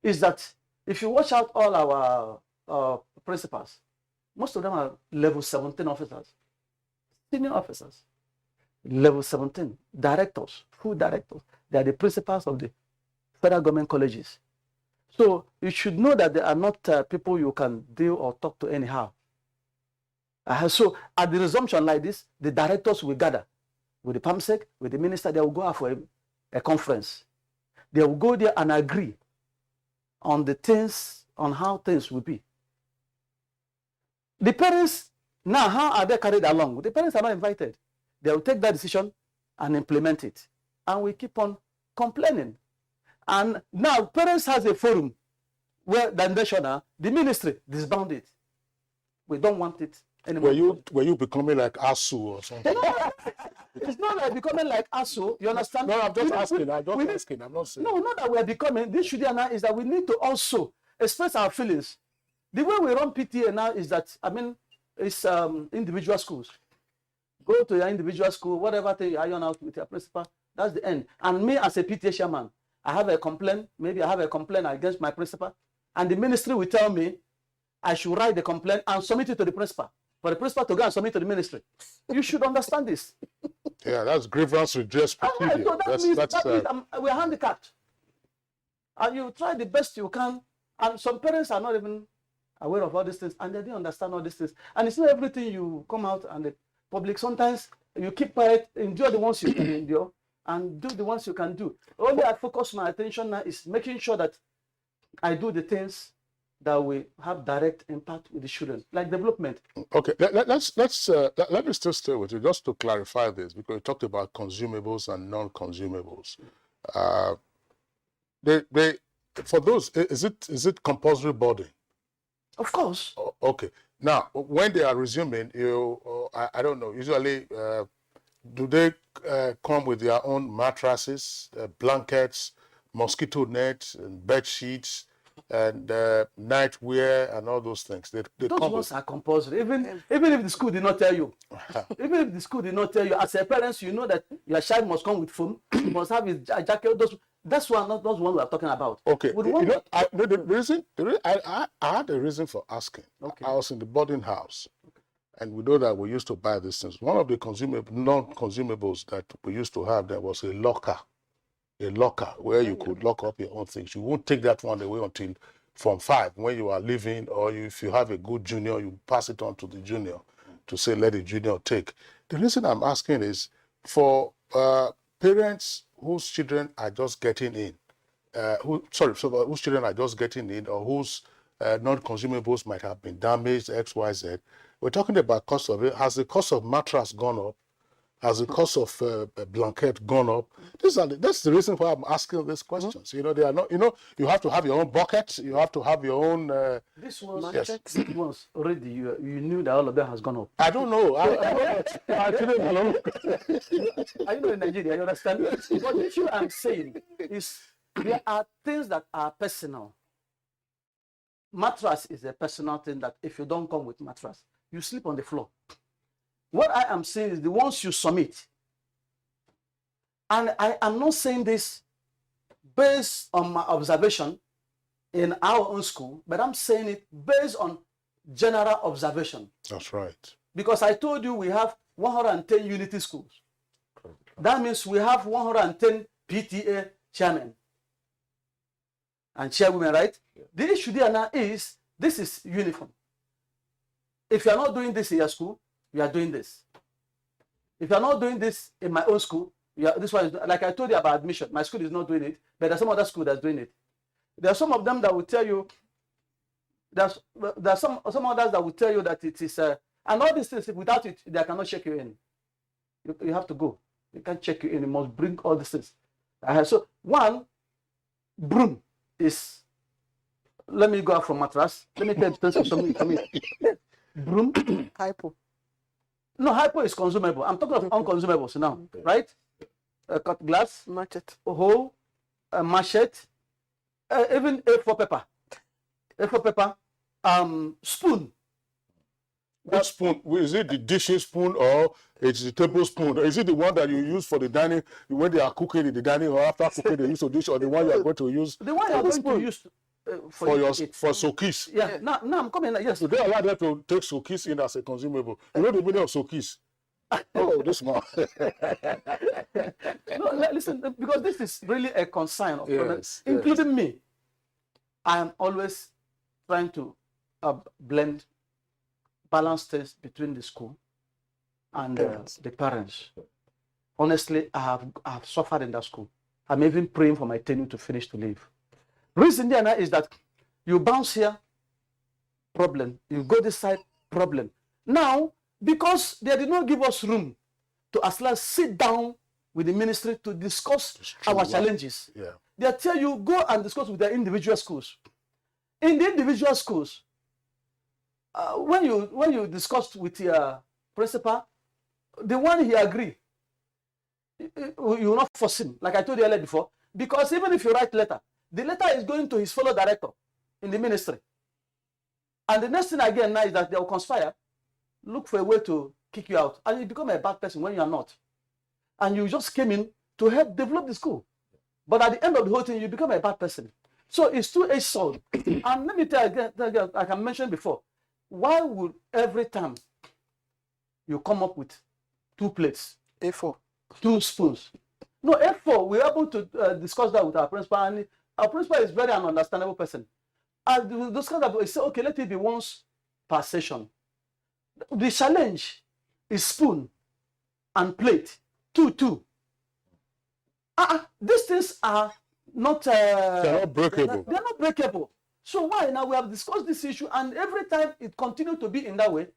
is that if you watch out all our principals, most of them are level 17 officers, senior officers, level 17, directors, full directors. They are the principals of the federal government colleges. So you should know that they are not people you can deal or talk to anyhow. So at the resumption like this, the directors will gather with the PAMSEC, with the minister. They will go out for a conference. They will go there and agree on the things, on how things will be. The parents, now how are they carried along? The parents are not invited. They will take that decision and implement it. And we keep on complaining. And now parents has a forum where the national, the ministry disband it. We don't want it anymore. Were you becoming like ASU or something? It's not like becoming like ASU, you understand? No, I'm just asking. I'm not saying. No, not that we are becoming. This should now is that we need to also express our feelings. The way we run PTA now is that, I mean, it's individual schools. Go to your individual school, whatever thing you iron out with your principal, that's the end. And me as a PTA chairman, I have a complaint, maybe I have a complaint against my principal, and the ministry will tell me I should write the complaint and submit it to the principal. For the principal to go and submit to the ministry. You should understand this. Yeah, that's grievance redress procedure. So that means we're handicapped. And you try the best you can, and some parents are not even aware of all these things, and they don't understand all these things. And it's not everything you come out and the public. Sometimes you keep quiet, endure the ones you can endure, and do the ones you can do. Only I focus my attention now is making sure that I do the things that will have direct impact with the children, like development. Okay, let me still stay with you just to clarify this, because you talked about consumables and non-consumables. For those, is it compulsory boarding? Of course. Okay. Now, when they are resuming, I don't know. Usually, do they come with their own mattresses, blankets, mosquito nets, and bed sheets, and nightwear, and all those things? Those ones are compulsory. Even if the school did not tell you, even if the school did not tell you, as a parent, you know that your child must come with food, he must have his jacket. That's one. Not those ones we are talking about. Okay. The reason I had a reason for asking. Okay. I was in the boarding house, and we know that we used to buy these things. One of the non-consumables that we used to have, there was a locker a locker where you could lock up your own things. You won't take that one away until from 5 when you are leaving, or if you have a good junior, you pass it on to the junior to say, let the junior take. The reason I'm asking is for parents whose children are just getting in, whose children are just getting in, or whose non-consumables might have been damaged, X, Y, Z. We're talking about cost of it. Has the cost of mattress gone up? Has the cost of blanket gone up? That's the reason why I'm asking these questions. You know, they are not. You know, you have to have your own bucket. You have to have your own. This was yes. It was already. You knew that all of that has gone up. I don't know. I don't know. I know in Nigeria. You understand? But the issue I'm saying is there are things that are personal. Mattress is a personal thing that if you don't come with mattress, you sleep on the floor. What I am saying is the ones you submit, and I am not saying this based on my observation in our own school, but I'm saying it based on general observation. That's right. Because I told you we have 110 unity schools. That means we have 110 PTA chairmen and chairwomen, right? The issue there now is this is uniform. If you are not doing this in your school, you are doing this. If you are not doing this in my own school, this one is, like I told you about admission. My school is not doing it, but there's some other school that's doing it. There are some of them that will tell you. There's some others that will tell you that it is and all these things. Without it, they cannot check you in. You have to go. You can't check you in. You must bring all these things. So one broom is. Let me go out from mattress. Let me tell you something. Broom. Hypo. No, hypo is consumable. I'm talking of unconsumables now, right? Cut glass, machete, hole, machete, even A4 paper. A4 paper, spoon. What spoon? Is it the dishing spoon or it's the tablespoon? Is it the one that you use for the dining, when they are cooking in the dining, or after cooking they use to dish, or the one you are going to use? The one you are going to use for sokis. Yeah. Now I'm coming. Yes. Do they allow them to take sokis in as a consumable? You know the meaning of sokis? Oh, this man. No, listen, because this is really a concern of yes, including me. I am always trying to blend balance things between the school and the parents. Honestly, I have suffered in that school. I'm even praying for my tenure to finish to leave. Reason there is that you bounce here, problem. You go this side, problem. Now, because they did not give us room to as well sit down with the ministry to discuss our challenges. Yeah. They tell you, go and discuss with the individual schools. In the individual schools, when you discussed with your principal, the one he agreed, you will not force him, like I told you earlier before, because even if you write letter, the letter is going to his fellow director in the ministry. And the next thing again now is that they will conspire, look for a way to kick you out. And you become a bad person when you are not. And you just came in to help develop the school. But at the end of the whole thing, you become a bad person. So it's two-edged sword. And let me tell you, like I mentioned before, why would every time you come up with 2 plates, A4, 2 spoons? No, A4, we're able to discuss that with our principal. And our principal is very an understandable person. And we discuss that, we say, okay, let it be once per session. The challenge is spoon and plate, 2. These things are not they're not breakable. They're not breakable. So why now we have discussed this issue, and every time it continues to be in that way.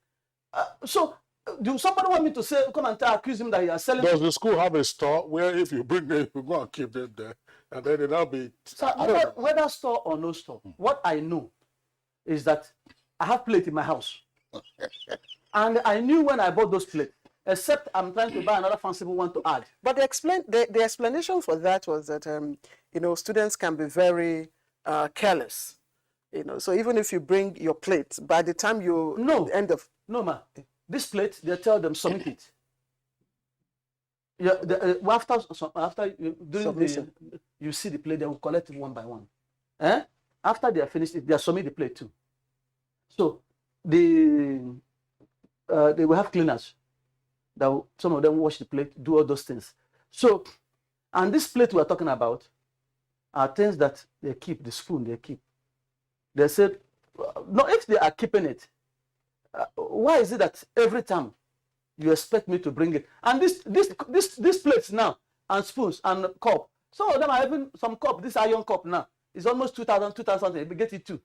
Do somebody want me to say, come and accuse him that he is selling? Does the school have a store where if you bring them, you go and keep them there, and then it'll be? So whether store or no store, what I know is that I have plate in my house, and I knew when I bought those plates. Except I'm trying to buy another fanciful one to add. But the explanation for that was that students can be very careless. So even if you bring your plate, by the time you end of this plate, they tell them submit it. Yeah, after you see the plate, they will collect it one by one. After they are finished, they submit the plate too. So they will have cleaners. That some of them wash the plate, do all those things. So, And this plate we're talking about are things that they keep, the spoon they keep. They said, no, if they are keeping it, why is it that every time you expect me to bring it? And this plates now, and spoons, and cup, some of them are even some cup, this iron cup now, is almost 2,000, you get it too.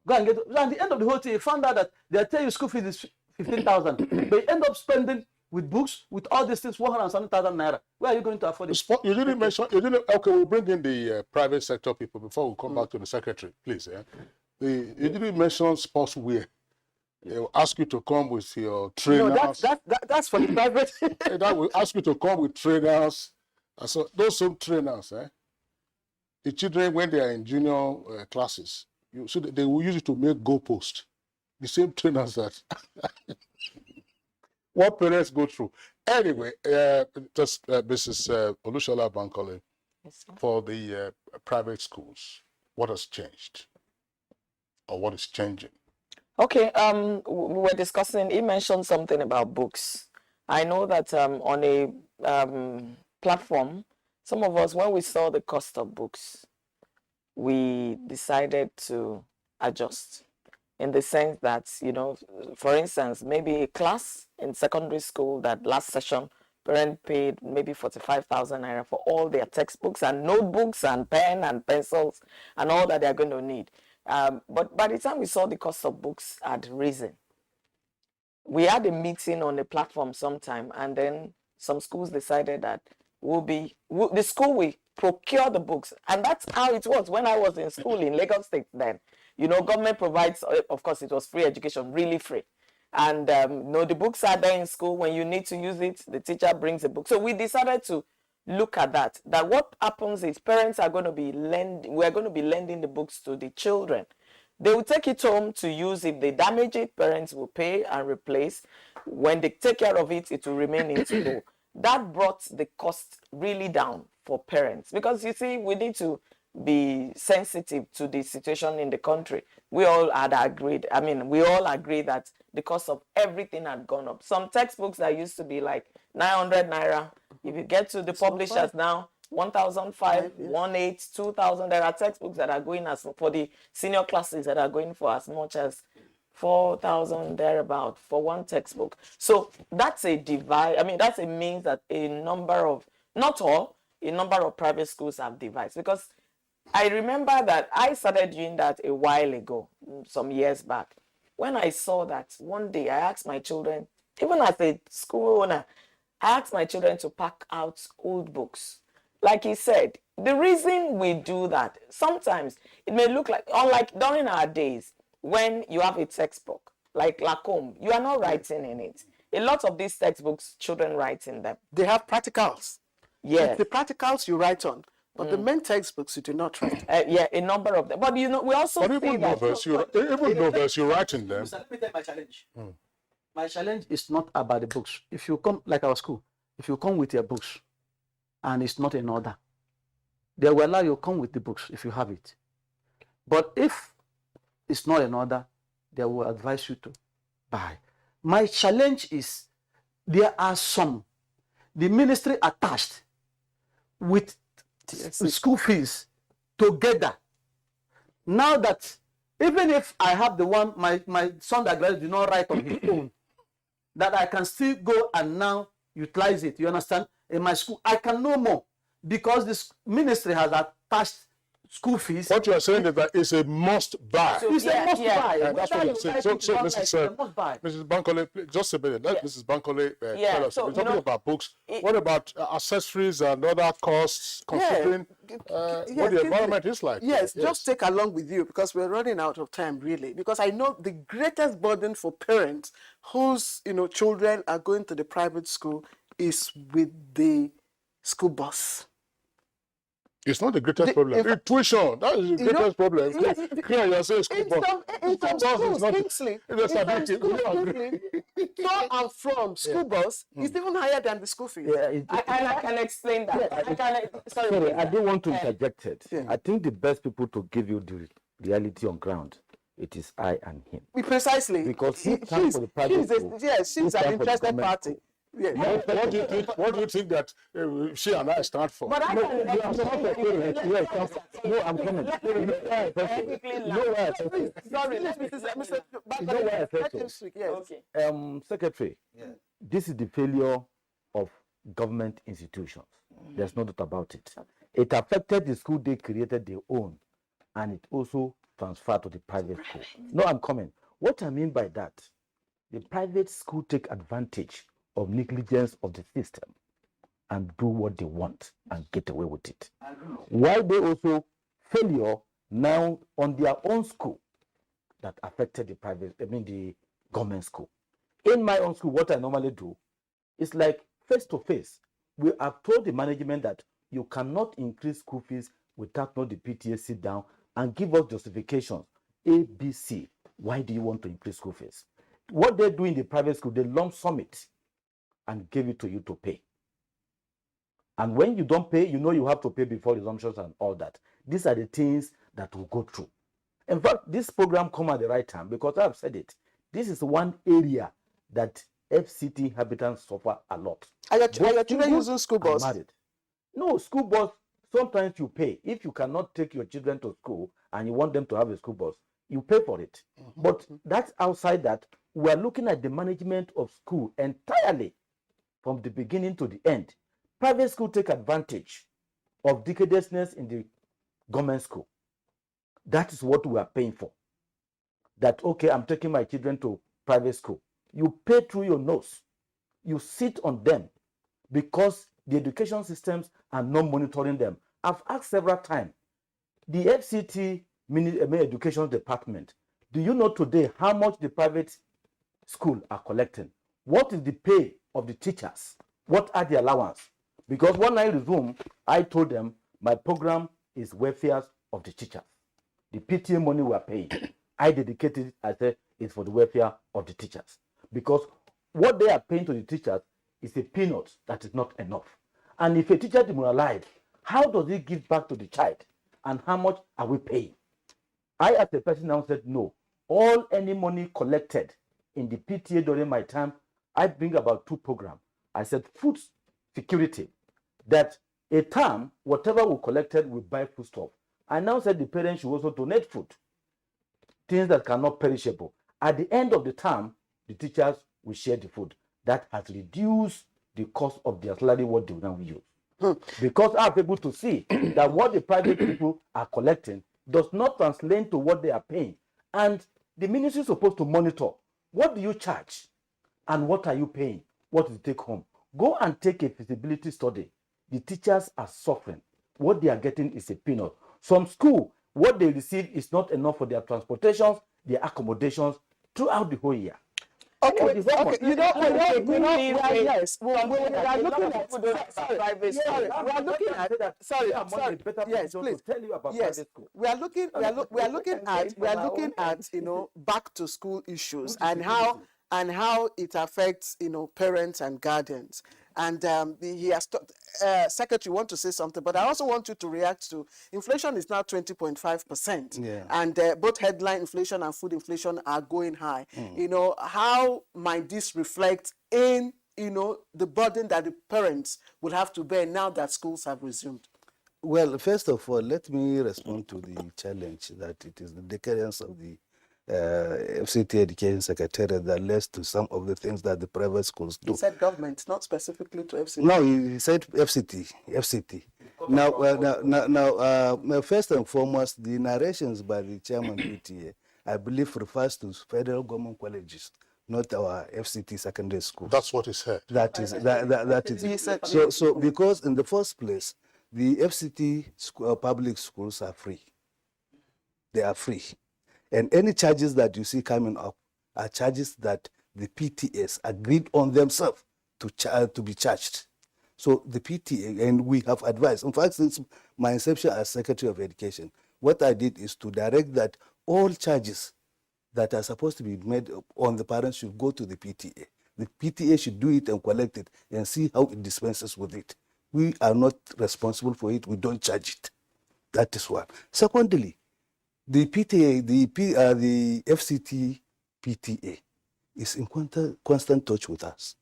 Go and get it. At the end of the whole thing, you found out that they tell you school fees is 15,000. But you end up spending with books, with all these things, 170,000 naira. Where are you going to afford it? You didn't mention, okay, we'll bring in the private sector people before we come back to the secretary, please. Yeah? You didn't mention sportswear. They will ask you to come with your trainers. No, that's for the private. That will ask you to come with trainers. So those same trainers, the children, when they are in junior classes, so they will use it to make goalposts. The same trainers that what parents go through. Anyway, just Mrs. Olushola Bankole, for the private schools, what has changed? Or what is changing? Okay, we were discussing, he mentioned something about books. I know that on a platform, some of us, when we saw the cost of books, we decided to adjust in the sense that, for instance, maybe a class in secondary school that last session, parent paid maybe 45,000 naira for all their textbooks and notebooks and pen and pencils and all that they're going to need. But by the time we saw the cost of books had risen, we had a meeting on the platform sometime, and then some schools decided that the school will procure the books. And that's how it was when I was in school in Lagos State then. Government provides, of course, it was free education, really free. And the books are there in school. When you need to use it, the teacher brings the book. So we decided to look at that what happens is parents are going to be we're going to be lending the books to the children. They will take it home to use. If they damage it, parents will pay and replace. When they take care of it, it will remain in school. That brought the cost really down for parents, because you see, we need to be sensitive to the situation in the country. We all had agreed, we all agree that the cost of everything had gone up. Some textbooks that used to be like 900 naira, if you get to the publishers now, 1,500, 1,800, 2,000. There are textbooks that are going for the senior classes that are going for as much as 4,000 thereabout for one textbook. So that's a divide. That's a means that a number of private schools have devised. Because I remember that I started doing that a while ago, some years back. When I saw that, one day I asked my children, even as a school owner, I asked my children to pack out old books. Like he said, the reason we do that, sometimes it may look like, unlike during our days, when you have a textbook, like Lacombe, you are not writing in it. A lot of these textbooks, children write in them. They have practicals. Yes. The practicals you write on, but the main textbooks you do not write. Yeah, a number of them. But we also see even that... novels, you write in them. Let me tell you my challenge. My challenge is not about the books. If you come, like our school, if you come with your books and it's not in order, they will allow you to come with the books if you have it. But if it's not in order, they will advise you to buy. My challenge is there are some, the ministry attached with school fees together. Now that even if I have the one, my son that did not write on his own, that I can still go and now utilize it. You understand? In my school, I can know more because this ministry has attached school fees. What you are saying is that it's a must buy. So, It's a must buy. That's what you're saying. So Mrs. Bankole, just a minute. Let Mrs. Bankole tell us. We're talking about books. What about accessories and other costs, considering what the environment is like? Yes, just take along with you, because we're running out of time, really. Because I know the greatest burden for parents whose children are going to the private school is with the school bus. It's not the greatest problem. Tuition, that is the greatest problem. Here you are saying school bus. In some schools, Kingsley, to and from school bus is even higher than the school fees. I can explain that. Sorry, I do want to interject it. I think the best people to give you the reality on ground, it is I and him. Precisely. Because he comes for the private school. She's an interested party. Yeah. What do you think? What do you think that she and I stand for? But I No, can I'm not for parents. Yes, no, I'm coming. Sorry, let me say, let him speak. Yes. Okay. Secretary, this is the failure of government institutions. There's no doubt about it. It affected the school they created their own, and it also transferred to the private school. No, I'm coming. What I mean by that, the private school take advantage of negligence of the system and do what they want and get away with it. While they also failure now on their own school that affected the government school. In my own school, what I normally do is like face to face. We have told the management that you cannot increase school fees without not the PTA sit down and give us justifications. A, B, C. Why do you want to increase school fees? What they do in the private school, they lump sum it and give it to you to pay. And when you don't pay, you know you have to pay before resumptions and all that. These are the things that will go through. In fact, this program come at the right time because I've said it. This is one area that FCT inhabitants suffer a lot. Are your children using school bus? Married. No, school bus, sometimes you pay. If you cannot take your children to school and you want them to have a school bus, you pay for it. But that's outside that. We're looking at the management of school entirely from the beginning to the end. Private school take advantage of decadence in the government school. That is what we are paying for. That, okay, I'm taking my children to private school. You pay through your nose. You sit on them because the education systems are not monitoring them. I've asked several times, the FCT Education Department, do you know today how much the private school are collecting? What is the pay of the teachers? What are the allowance? Because when I resumed, I told them my program is welfare of the teachers. The PTA money we are paying, I dedicated it, I said, it's for the welfare of the teachers. Because what they are paying to the teachers is a peanut that is not enough. And if a teacher demoralized, how does he give back to the child? And how much are we paying? I, as a person now, said no. All any money collected in the PTA during my time, I bring about 2 programs. I said food security, that a term, whatever we collected, we buy food stuff. I now said the parents should also donate food, things that cannot perishable. At the end of the term, the teachers will share the food. That has reduced the cost of their salary, what they now use. Because I'm able to see that what the private people are collecting does not translate to what they are paying. And the ministry is supposed to monitor. What do you charge? And what are you paying? What is the take home? Go and take a feasibility study. The teachers are suffering. What they are getting is a peanut. Some school, what they receive is not enough for their transportations, their accommodations throughout the whole year. Okay, okay. We are looking at, we are looking at, back to school issues and how it affects, parents and guardians. And he has Secretary want to say something, but I also want you to react to inflation is now 20.5%. Yeah. And both headline inflation and food inflation are going high. How might this reflect in, the burden that the parents will have to bear now that schools have resumed? Well, first of all, let me respond to the challenge that it is the decadence of the Fct Education Secretary that leads to some of the things that the private schools do. He said government, not specifically to FCT. No, he said FCT. Now, first and foremost, the narrations by the chairman PTA, I believe, refers to federal government colleges, not our FCT secondary schools. That's what he said. That is. So because in the first place, the FCT public schools are free. They are free. And any charges that you see coming up are charges that the PTAs agreed on themselves to be charged. So the PTA, and we have advised, in fact, since my inception as Secretary of Education, what I did is to direct that all charges that are supposed to be made on the parents should go to the PTA. The PTA should do it and collect it and see how it dispenses with it. We are not responsible for it. We don't charge it. That is one. Secondly, the PTA, the FCT PTA is in constant touch with us.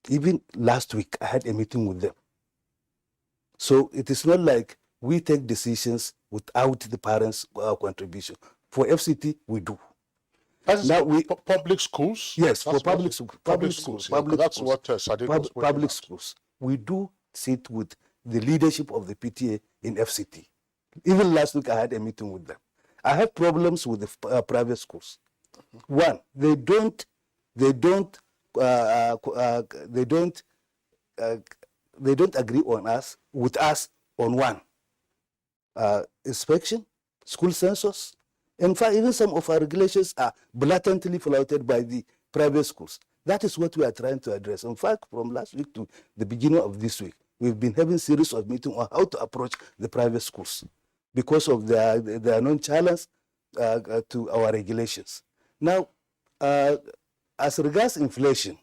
Even last week, I had a meeting with them. So it is not like we take decisions without the parents' contribution. For FCT, we do. Now we public schools. Yes, That's for public what- schools. public schools. Yeah, that's what Sadiq was pointing public out. schools. We do sit with the leadership of the PTA in FCT. Even last week, I had a meeting with them. I have problems with the private schools. One, they don't agree on us with us on one inspection, school census. In fact, even some of our regulations are blatantly flouted by the private schools. That is what we are trying to address. In fact, from last week to the beginning of this week, we've been having series of meetings on how to approach the private schools because of their non-challenge to our regulations. Now, as regards inflation,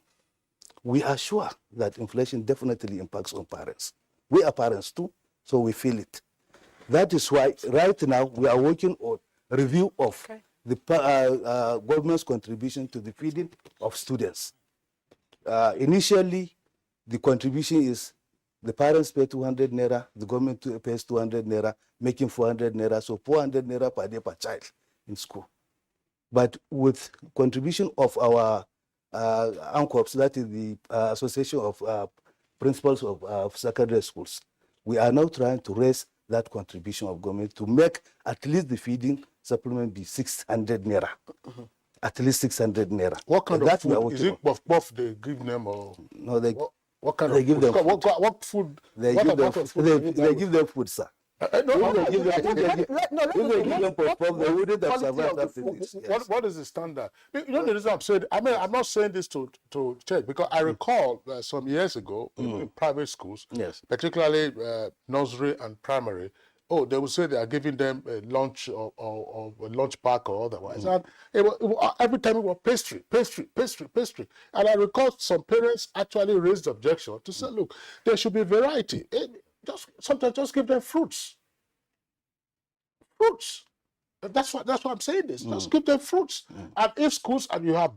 we are sure that inflation definitely impacts on parents. We are parents too, so we feel it. That is why right now we are working on review of the government's contribution to the feeding of students. Initially, the contribution is the parents pay 200 naira, the government pays 200 naira, making 400 naira, so 400 naira per day per child in school. But with contribution of our ANCOPS, that is the Association of Principals of Secondary Schools, we are now trying to raise that contribution of government to make at least the feeding supplement be 600 naira. At least 600 naira. What kind that of food? Is it buff they give them or? No, they. What kind they of give food? them food. What food? They what give them amount of food. food They give them food, sir. If they give them popcorn, they wouldn't have survived after this. Yes. What is the standard? You know the reason I'm saying. I mean, I'm not saying this to check because I recall some years ago in private schools, yes, particularly nursery and primary. Oh, they would say they are giving them a lunch or a lunch pack or otherwise. And every time it was pastry. And I recall some parents actually raised the objection to say, look, there should be variety. Sometimes just give them fruits. That's why I'm saying this. Just give them fruits. And if schools, and you have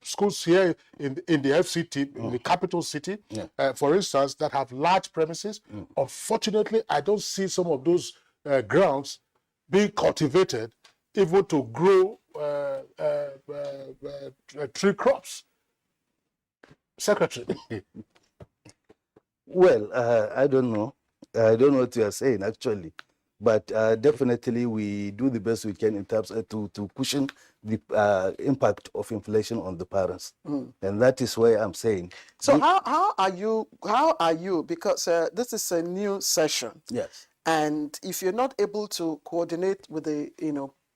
schools here in the FCT, in the capital city, for instance, that have large premises. Unfortunately, I don't see some of those grounds being cultivated even to grow tree crops. Secretary. Well, I don't know. I don't know what you are saying actually. But definitely we do the best we can in terms of to cushion the impact of inflation on the parents. And that is why I'm saying. So how are you, because this is a new session. Yes. And if you're not able to coordinate with the,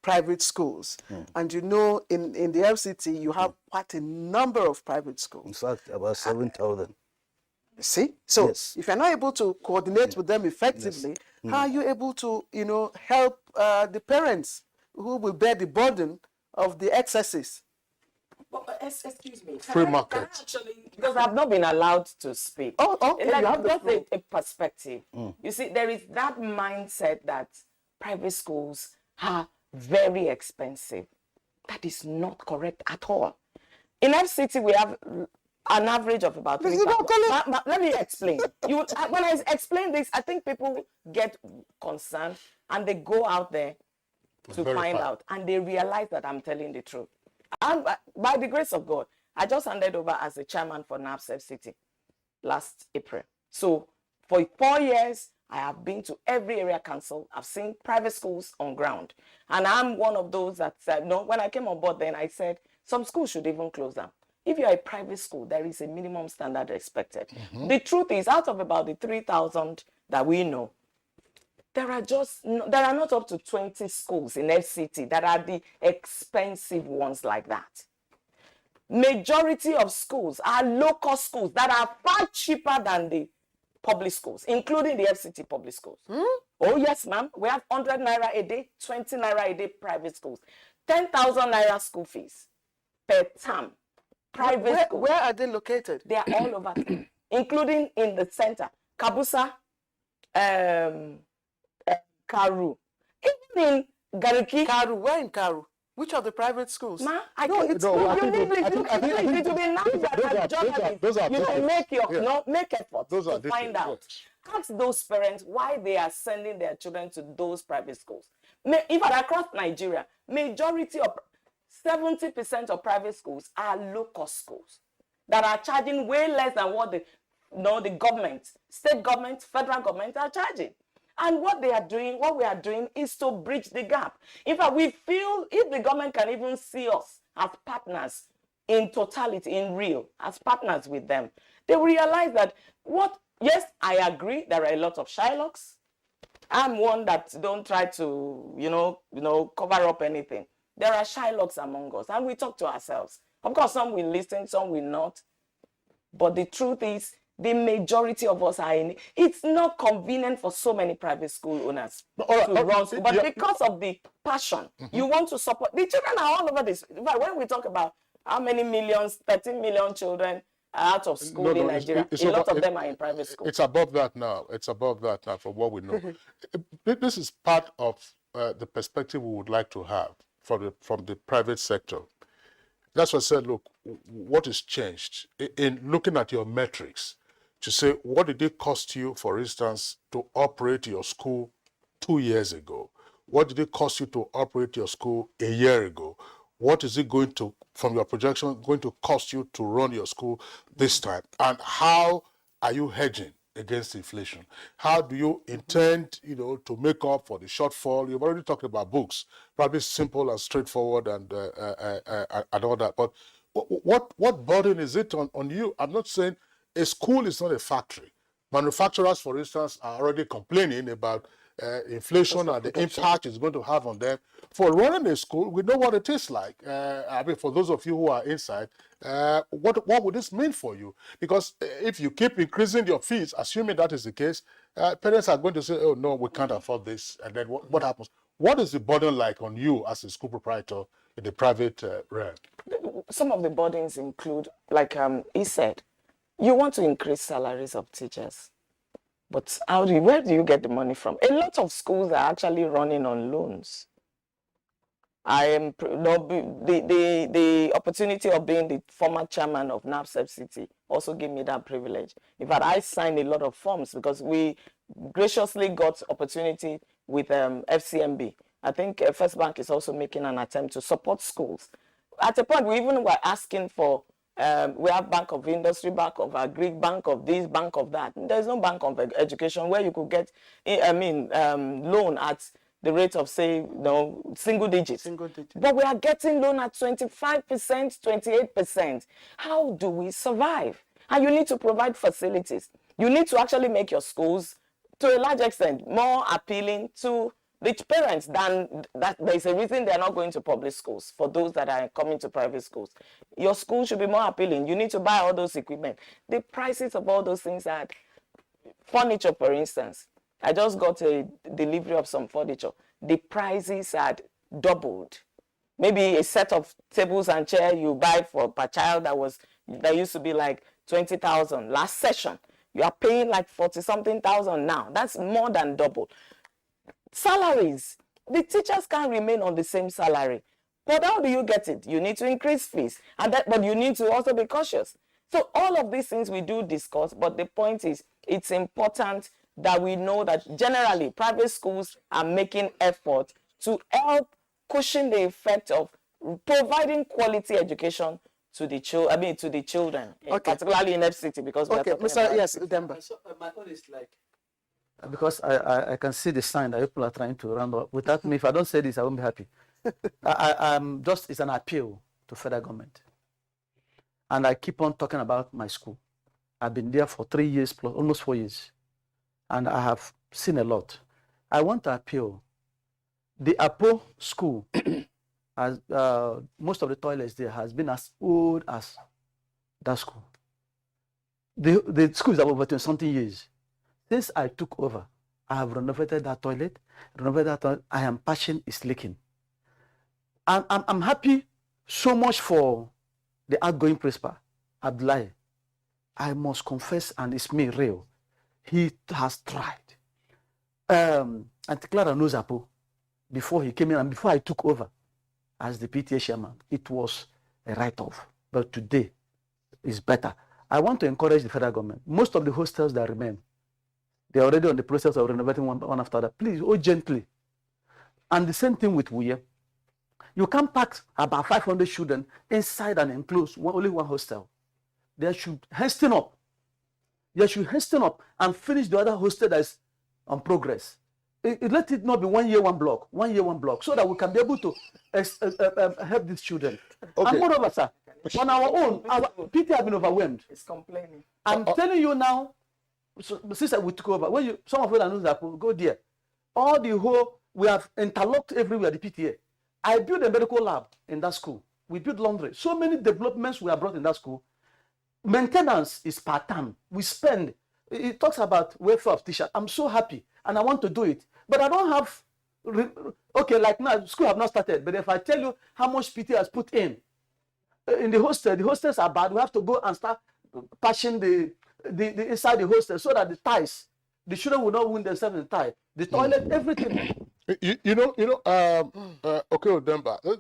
private schools, and in the FCT, you have quite a number of private schools. In fact, about 7,000. See? So yes, if you're not able to coordinate with them effectively, how are you able to, help the parents who will bear the burden of the excesses? Excuse me. Free market. Actually, because I've not been allowed to speak. Okay. Just a perspective. You see, there is that mindset that private schools are very expensive. That is not correct at all. In FCT, we have an average of about 3,000. Let me explain. When I explain this, I think people get concerned and they go out there to find out, and they realize that I'm telling the truth. And by the grace of God, I just handed over as the chairman for NAPS FCT last April. So for 4 years, I have been to every area council. I've seen private schools on ground. And I'm one of those that said, no, when I came on board then, I said, some schools should even close down. If you're a private school, there is a minimum standard expected. The truth is, out of about the 3,000 that we know, there are not up to 20 schools in FCT that are the expensive ones like that. Majority of schools are local schools that are far cheaper than the public schools, including the FCT public schools. Oh yes, ma'am. We have 100 naira a day, 20 naira a day private schools, 10,000 naira school fees per term. Private schools. Where are they located? They are all over, including in the center. Kabusa, Karu, even in Gariki. Karu, where in Karu? Which of the private schools? Ma, I No, can, it's no, not. you need it. It will be nice that as journalists, you know, make effort to find out. Ask those parents why they are sending their children to those private schools. If across Nigeria, majority of 70% of private schools are low-cost schools that are charging way less than what the government, state government, federal government are charging. And what we are doing is to bridge the gap. In fact, we feel if the government can even see us as partners in totality, in real, as partners with them, they will realize that yes, I agree, there are a lot of Shylocks. I'm one that don't try to, cover up anything. There are Shylocks among us, and we talk to ourselves. Of course, some will listen, some will not. But the truth is, the majority of us are in it. It's not convenient for so many private school owners to run school, but because of the passion, you want to support. The children are all over this. When we talk about how many millions, 13 million children are out of school in Nigeria, a lot of them are in private school. It's above that now. It's above that now from what we know. This is part of the perspective we would like to have from the private sector. That's what I said, look, what has changed in looking at your metrics to say, what did it cost you, for instance, to operate your school 2 years ago? What did it cost you to operate your school a year ago? What is it going to, from your projection, going to cost you to run your school this time? And how are you hedging against inflation? How do you intend, to make up for the shortfall? You've already talked about books, probably simple and straightforward and all that. But what burden is it on you? I'm not saying a school is not a factory. Manufacturers, for instance, are already complaining about inflation and the impact it's going to have on them. For running a school, we know what it is like. For those of you who are inside, what would this mean for you? Because if you keep increasing your fees, assuming that is the case, parents are going to say, oh, no, we can't afford this. And then what happens? What is the burden like on you as a school proprietor in the private realm? Some of the burdens include, like he said, you want to increase salaries of teachers. But where do you get the money from? A lot of schools are actually running on loans. The opportunity of being the former chairman of Fct also gave me that privilege. In fact, I signed a lot of forms because we graciously got opportunity with FCMB. I think First Bank is also making an attempt to support schools. At a point, we even were asking for we have Bank of Industry, Bank of Agri, Bank of this, Bank of that. There's no Bank of Education where you could get, loan at the rate of, say, single digits. But we are getting loan at 25%, 28%. How do we survive? And you need to provide facilities. You need to actually make your schools, to a large extent, more appealing to rich parents than that. There's a reason they're not going to public schools for those that are coming to private schools. Your school should be more appealing. You need to buy all those equipment. The prices of all those things are furniture, for instance. I just got a delivery of some furniture. The prices had doubled. Maybe a set of tables and chairs you buy per child that used to be like 20,000 last session. You are paying like 40-something thousand now. That's more than double. Salaries. The teachers can't remain on the same salary. But how do you get it? You need to increase fees. But you need to also be cautious. So all of these things we do discuss, but the point is, it's important that we know that generally private schools are making effort to help cushion the effect of providing quality education to the children, particularly in FCT, because we are talking about Demba. So, my own is like, because I can see the sign that people are trying to round up. Without me, if I don't say this, I won't be happy. It's an appeal to federal government. And I keep on talking about my school. I've been there for 3 years plus, almost 4 years. And I have seen a lot. I want to appeal. The Apo school, as most of the toilets there has been as old as that school. The school is about 20-something years. Since I took over, I have renovated that toilet. I am patching is leaking. And I'm happy so much for the outgoing principal, Abdullahi. I must confess, and it's me, real. He has tried. Auntie Clara knows Apo before he came in and before I took over. as the PTA chairman, it was a write-off. But today is better. I want to encourage the federal government. Most of the hostels that remain, they're already on the process of renovating one after that. Please, urgently. And the same thing with Wuye. You can't pack about 500 children inside and enclose only one hostel. They should hasten up. They should hasten up and finish the other hostel that is on progress. Let it not be 1 year, 1 block, 1 year, 1 block, so that we can be able to help these children. Okay. And moreover, sir, on our own, our PTA have been overwhelmed. It's complaining. I'm telling you now, so, since we took over, when you, some of you know that go there, all the whole, we have interlocked everywhere, the PTA. I built a medical lab in that school. We built laundry. So many developments we have brought in that school. Maintenance is part-time. We spend, it talks about welfare of teachers. I'm so happy and I want to do it. But I don't have, okay, like now, school have not started. But if I tell you how much PTA has put in the hostels are bad. We have to go and start patching the inside the hostel so that the ties, the children will not wound themselves in the tie. The toilet, everything. Okay, Udemba,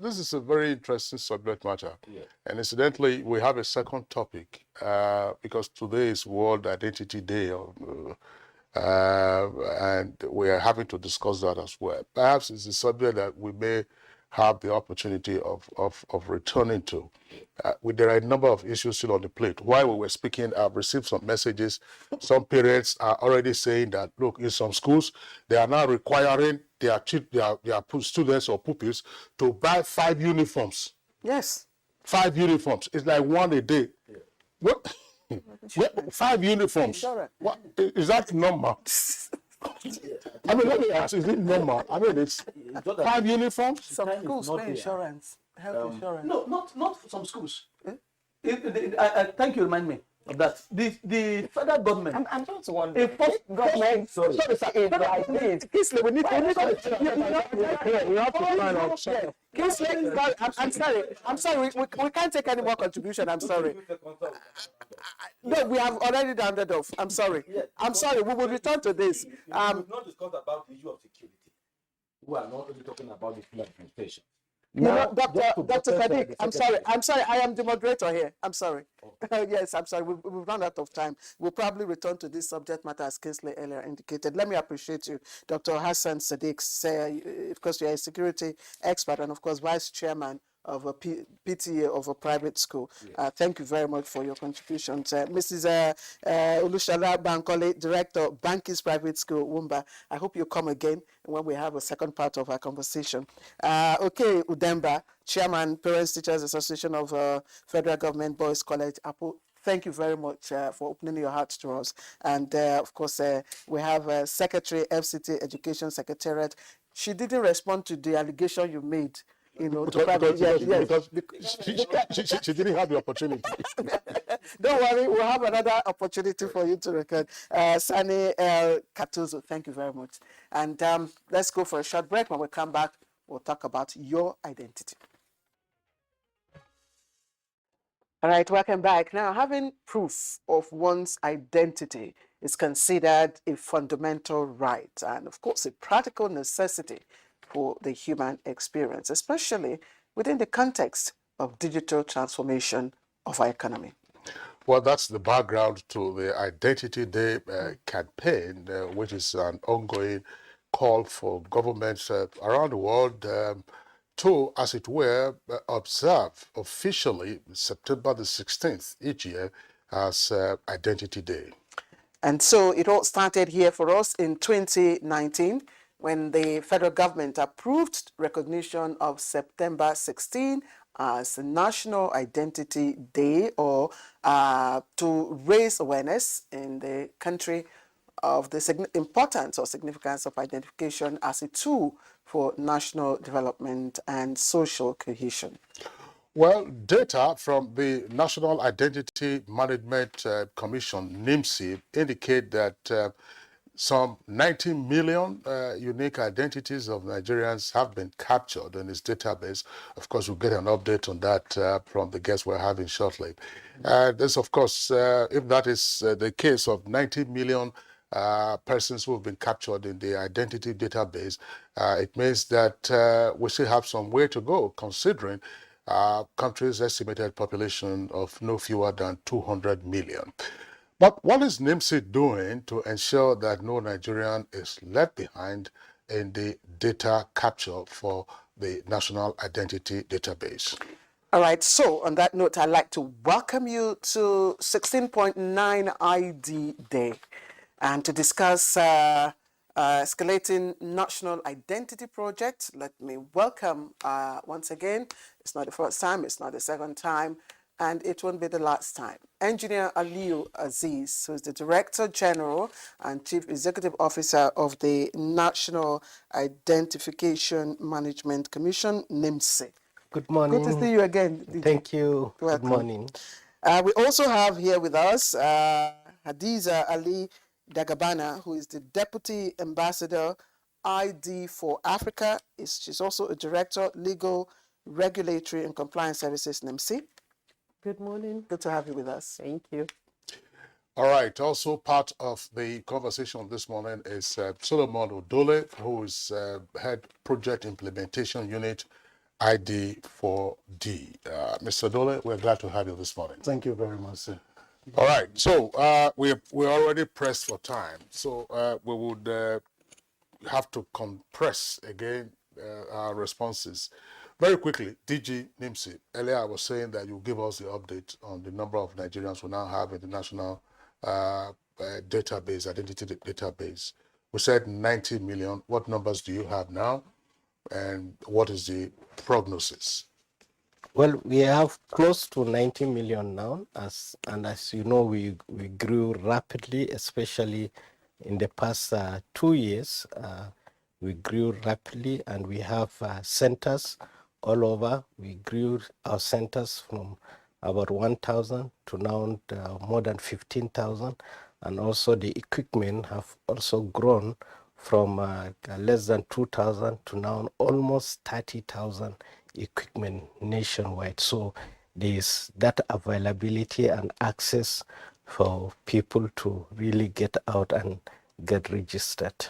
this is a very interesting subject matter. Yeah. And incidentally, we have a second topic because today is World Identity Day, and we are having to discuss that as well. Perhaps it's a subject that we may have the opportunity of returning to. There are a number of issues still on the plate. While we were speaking, I've received some messages. Some parents are already saying that, look, in some schools, they are now requiring their students or pupils to buy 5 uniforms. Yes. 5 uniforms. It's like 1 a day. Yeah. What? 5 uniforms. What is that number? I mean, let me ask, is it normal? I mean, it's 5 uniforms? Some schools pay insurance, health insurance. No, not for some schools. I thank you, remind me of that. The federal government. I'm just wondering. Government, sorry, sir. Kisley, we need to plan out. Kisley, I'm sorry. We can't take any more contribution. I'm sorry. No, we have already rounded off. I'm sorry. I'm sorry. We will return to this. We will not discuss about the issue of security. We are not only talking about the flood administration. No, Dr. Sadiq, I'm sorry. I am the moderator here. I'm sorry. Okay. Yes, I'm sorry. We've run out of time. We'll probably return to this subject matter as Kingsley earlier indicated. Let me appreciate you, Dr. Hassan Sadiq, of course, you're a security expert and, of course, vice chairman of a PTA of a private school. Thank you very much for your contributions. Mrs. Olushala Bankole, Director, Banki's Private School, Wumba. I hope you come again when we have a second part of our conversation. Okay, Udemba, Chairman, Parents Teachers Association of Federal Government Boys College, Apple. Thank you very much for opening your hearts to us. And of course, we have Secretary, Fct Education Secretariat. She didn't respond to the allegation you made. You know, because she didn't have the opportunity. Don't worry, we'll have another opportunity for you to record. Sani Katuzo, thank you very much. And let's go for a short break. When we come back, we'll talk about your identity. All right, welcome back. Now, having proof of one's identity is considered a fundamental right and, of course, a practical necessity for the human experience, especially within the context of digital transformation of our economy. Well, that's the background to the Identity Day campaign, which is an ongoing call for governments around the world to, as it were, observe officially September the 16th each year as Identity Day. And so it all started here for us in 2019, when the federal government approved recognition of September 16 as National Identity Day, or to raise awareness in the country of the importance or significance of identification as a tool for national development and social cohesion. Well, data from the National Identity Management Commission, NIMC, indicate that some 19 million unique identities of Nigerians have been captured in this database. Of course, we'll get an update on that from the guests we're having shortly. This, of course, if that is the case of 19 million persons who have been captured in the identity database, it means that we still have some way to go, considering country's estimated population of no fewer than 200 million. But what is NIMC doing to ensure that no Nigerian is left behind in the data capture for the National Identity Database? All right, so on that note, I'd like to welcome you to 16.9 ID Day and to discuss escalating national identity project. Let me welcome once again, it's not the first time, it's not the second time, and it won't be the last time. Engineer Aliyu Aziz, who is the Director General and Chief Executive Officer of the National Identification Management Commission, NIMC. Good morning. Good to see you again, DJ. Thank you. Welcome. Good morning. We also have here with us Hadiza Ali Dagabana, who is the Deputy Ambassador ID for Africa. She's also a Director, Legal, Regulatory and Compliance Services, NIMC. Good morning. Good to have you with us. Thank you. All right. Also part of the conversation this morning is Solomon Odole, who is Head Project Implementation Unit, ID4D. Mr. Dole, we're glad to have you this morning. Thank you very much, sir. All right, so we're already pressed for time, so we would have to compress again our responses. Very quickly, DG NIMC, earlier I was saying that you give us the update on the number of Nigerians we now have in the national database, identity database. We said 90 million. What numbers do you have now? And what is the prognosis? Well, we have close to 90 million now, as you know, we grew rapidly, especially in the past 2 years. We grew rapidly, and we have centers all over. We grew our centers from about 1,000 to now more than 15,000, and also the equipment have also grown from less than 2,000 to now almost 30,000 equipment nationwide. So there's that availability and access for people to really get out and get registered.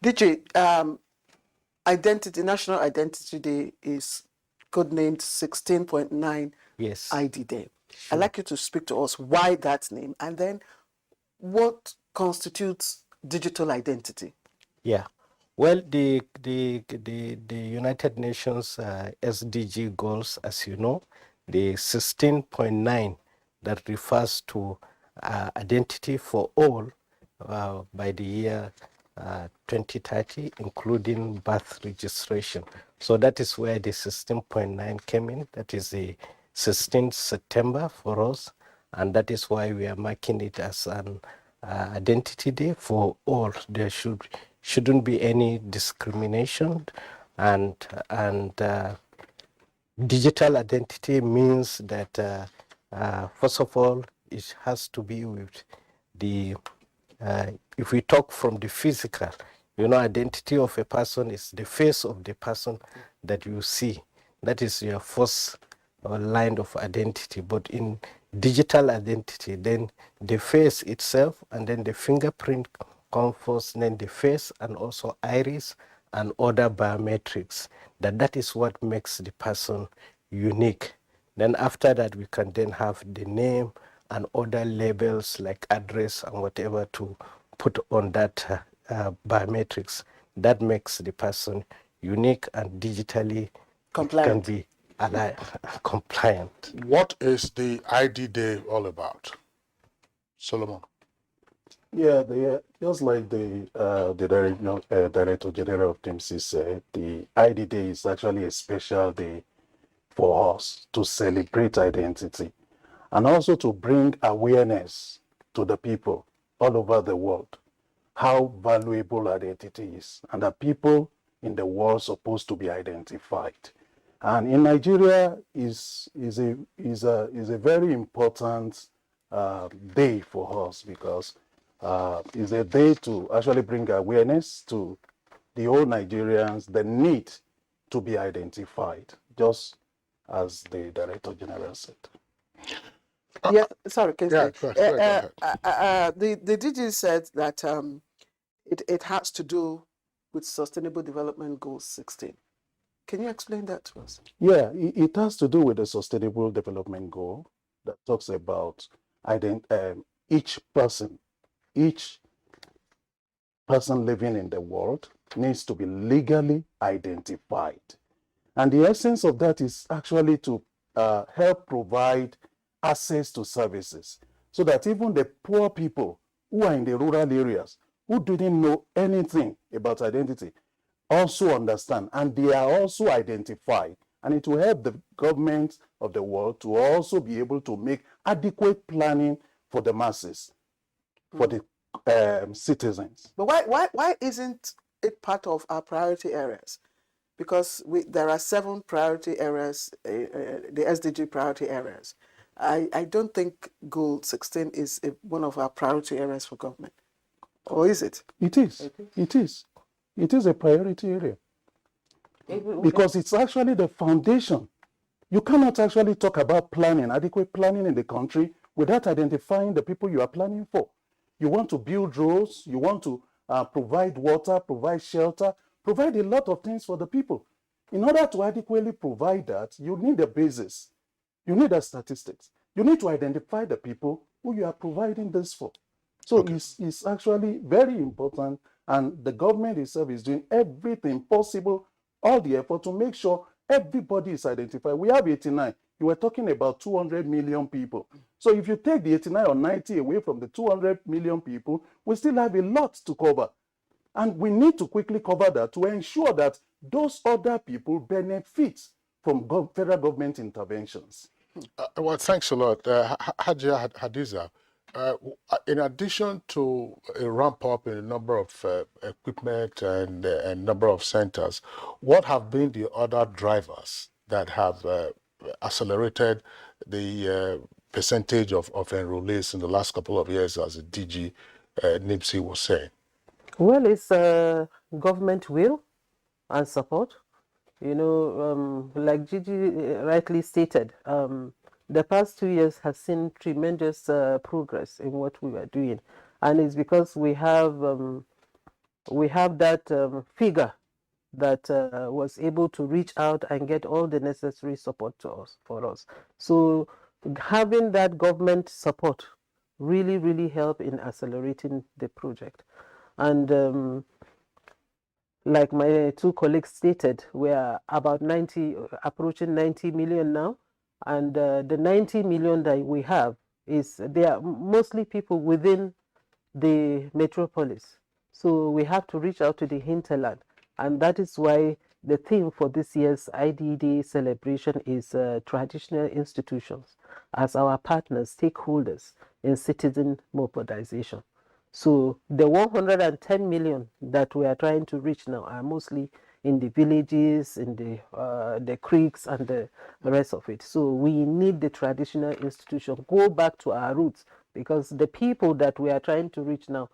DJ, Identity, National Identity Day is codenamed 16.9 yes. ID Day. I'd like you to speak to us why that name, and then what constitutes digital identity. Yeah, well, the United Nations SDG goals, as you know, the 16.9 that refers to identity for all by the year 2030, including birth registration. So that is where the 16.9 came in. That is the 16th September for us, and that is why we are marking it as an identity day for all. There shouldn't be any discrimination, and digital identity means that first of all, it has to be with the if we talk from the physical, you know, identity of a person is the face of the person that you see. That is your first line of identity. But in digital identity, then the face itself, and then the fingerprint come first, then the face, and also iris and other biometrics. That is what makes the person unique. Then after that, we can then have the name and other labels like address and whatever to put on that biometrics. That makes the person unique and digitally compliant. Can be compliant. What is the ID Day all about? Solomon. Yeah, just like the Director General of NIMC said, the ID Day is actually a special day for us to celebrate identity and also to bring awareness to the people all over the world how valuable identity is, and that people in the world are supposed to be identified. And in Nigeria is a very important day for us, because it's a day to actually bring awareness to the whole Nigerians, the need to be identified, just as the Director General said. Yes, sorry, Kingsley. Go ahead. The DG said that it has to do with Sustainable Development Goal 16. Can you explain that to us? Yeah, it has to do with the Sustainable Development Goal that talks about each person living in the world needs to be legally identified. And the essence of that is actually to help provide access to services so that even the poor people who are in the rural areas who didn't know anything about identity also understand, and they are also identified. And it will help the governments of the world to also be able to make adequate planning for the masses, for the citizens. But why isn't it part of our priority areas? Because there are 7 priority areas, the SDG priority areas. I don't think Goal 16 is one of our priority areas for government. Or is it? It is. It is. It is a priority area. Because it's actually the foundation. You cannot actually talk about planning, adequate planning in the country without identifying the people you are planning for. You want to build roads, you want to provide water, provide shelter, provide a lot of things for the people. In order to adequately provide that, you need a basis. You need the statistics. You need to identify the people who you are providing this for. So it's actually very important, and the government itself is doing everything possible, all the effort to make sure everybody is identified. We have 89. You were talking about 200 million people. So if you take the 89 or 90 away from the 200 million people, we still have a lot to cover. And we need to quickly cover that to ensure that those other people benefit from federal government interventions. Well, thanks a lot. Hajia Hadiza, in addition to a ramp up in the number of equipment and number of centers, what have been the other drivers that have accelerated the percentage of enrollees in the last couple of years, as the DG NIPSI was saying? Well, it's government will and support. You know, like Gigi rightly stated, the past 2 years has seen tremendous progress in what we were doing, and it's because we have that figure that was able to reach out and get all the necessary support for us. So having that government support really helped in accelerating the project. And like my 2 colleagues stated, we are about approaching 90 million now. And the 90 million that we have they are mostly people within the metropolis. So we have to reach out to the hinterland. And that is why the theme for this year's IDD celebration is traditional institutions as our partners, stakeholders in citizen mobilization. So the 110 million that we are trying to reach now are mostly in the villages, in the creeks and the rest of it. So we need the traditional institution, go back to our roots, because the people that we are trying to reach now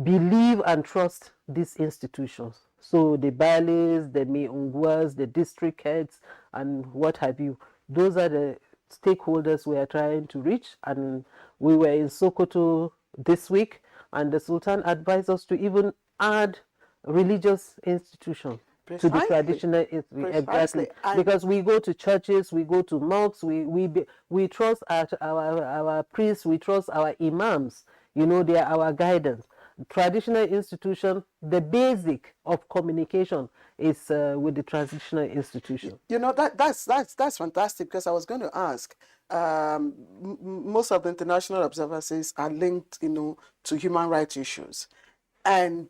believe and trust these institutions. So the Balis, the Meunguas, the district heads, and what have you, those are the stakeholders we are trying to reach. And we were in Sokoto this week, and the Sultan advised us to even add religious institutions to the traditional, exactly, because we go to churches, we go to mosques, we trust our priests, we trust our imams. You know, they are our guidance. Traditional institution, the basic of communication is with the traditional institution. You know, that's fantastic, because I was going to ask, most of the international observances are linked, you know, to human rights issues, and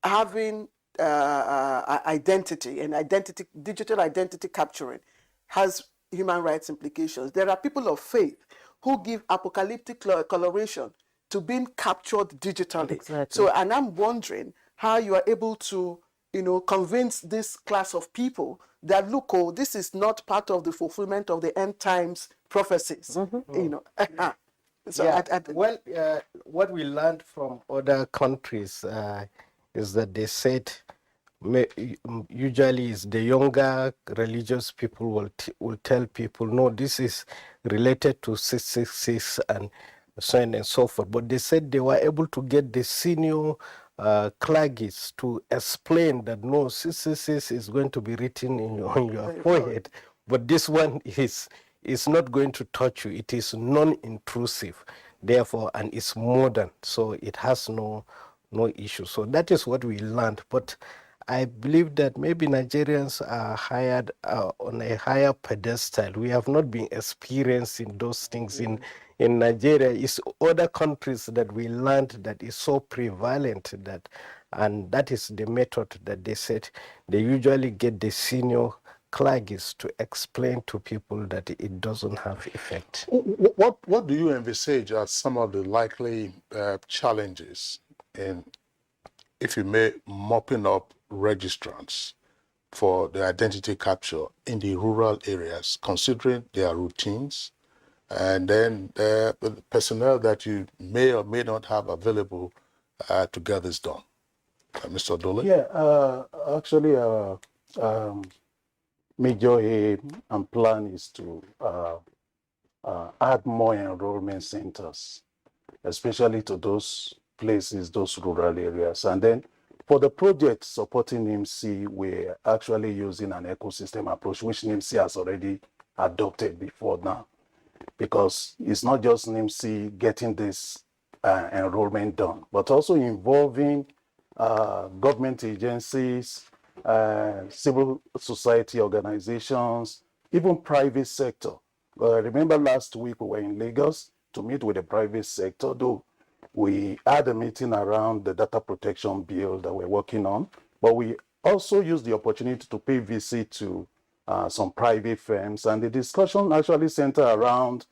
having identity and digital identity capturing has human rights implications. There are people of faith who give apocalyptic coloration to being captured digitally. Exactly. So, and I'm wondering how you are able to, you know, convince this class of people that, look, oh, this is not part of the fulfillment of the end times prophecies. You know. So yeah. What we learned from other countries is that they said usually is the younger religious people will tell people, no, this is related to 666 and so on and so forth. But they said they were able to get the senior clergies to explain that no, 666 is going to be written on your forehead, but this one is not going to touch you. It is non-intrusive, therefore, and it's modern, so it has no issue. So that is what we learned. But I believe that maybe Nigerians are hired on a higher pedestal. We have not been experiencing those things in Nigeria. It's other countries that we learned that is so prevalent that, and that is the method that they said they usually get the senior clergies to explain to people that it doesn't have effect. What do you envisage as some of the likely challenges in, if you may, mopping up registrants for the identity capture in the rural areas, considering their routines and then the personnel that you may or may not have available to get this done? Mr. Dole? Yeah, actually, major aim and plan is to add more enrollment centers, especially to those places, those rural areas. And then for the project supporting NIMC, we're actually using an ecosystem approach, which NIMC has already adopted before now, because it's not just NIMC getting this enrollment done, but also involving government agencies, civil society organizations, even private sector. I remember last week we were in Lagos to meet with the private sector, though we had a meeting around the data protection bill that we're working on, but we also used the opportunity to pay visit to some private firms, and the discussion actually centered around,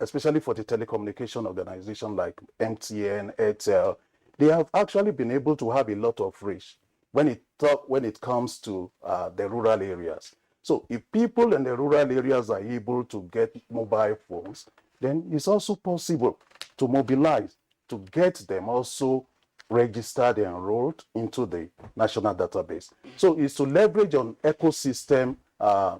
especially for the telecommunication organization like MTN, Airtel, they have actually been able to have a lot of reach when it comes to the rural areas. So if people in the rural areas are able to get mobile phones, then it's also possible to mobilize, to get them also registered and enrolled into the national database. So it's to leverage on ecosystem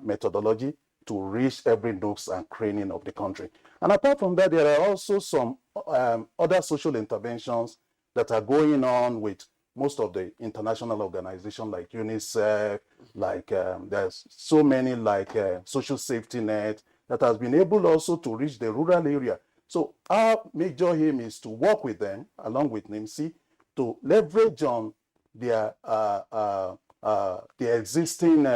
methodology to reach every nooks and cranny of the country. And apart from that, there are also some other social interventions that are going on with most of the international organizations like UNICEF, like there's so many like Social Safety Net that has been able also to reach the rural area. So our major aim is to work with them along with NIMC to leverage on their the existing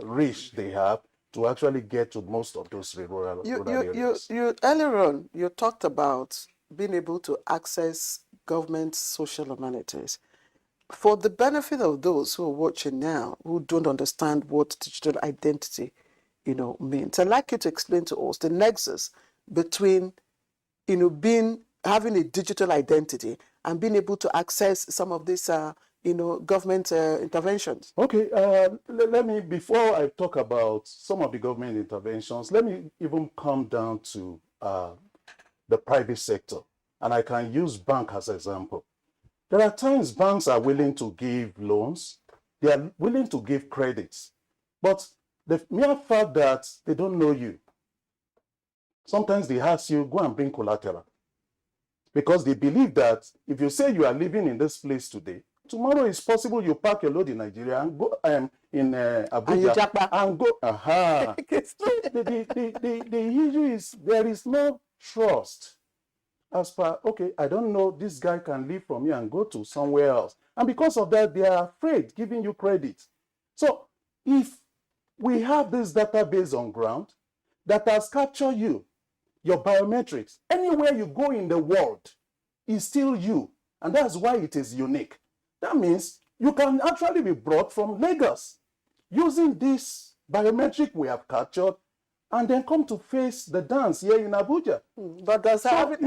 reach they have to actually get to most of those rural areas. Earlier on, you talked about being able to access government social amenities. For the benefit of those who are watching now, who don't understand what digital identity, means, I'd like you to explain to us the nexus between, having a digital identity and being able to access some of these, government interventions. Okay, let me, before I talk about some of the government interventions, let me even come down to the private sector. And I can use bank as an example. There are times banks are willing to give loans, they are willing to give credits, but the mere fact that they don't know you, sometimes they ask you, go and bring collateral. Because they believe that if you say you are living in this place today, tomorrow it's possible you pack your load in Nigeria and go in Abuja and go. The issue is there is no trust. As per, okay, I don't know, this guy can leave from here and go to somewhere else. And because of that, they are afraid giving you credit. So if we have this database on ground that has captured you, your biometrics, anywhere you go in the world is still you. And that's why it is unique. That means you can actually be brought from Lagos using this biometric we have captured and then come to face the dance here in Abuja. But does having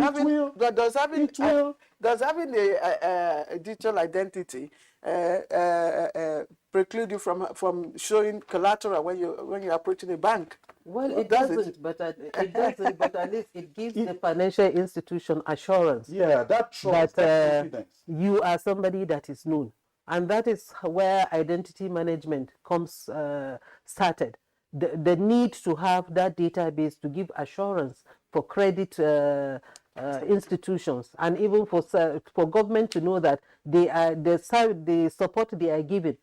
a digital identity preclude you from showing collateral when you're approaching a bank? Well, it doesn't, but at least it gives the financial institution assurance. Yeah, that trust, that confidence. You are somebody that is known. And that is where identity management comes started. The need to have that database to give assurance for credit institutions, and even for government to know that the support they are giving,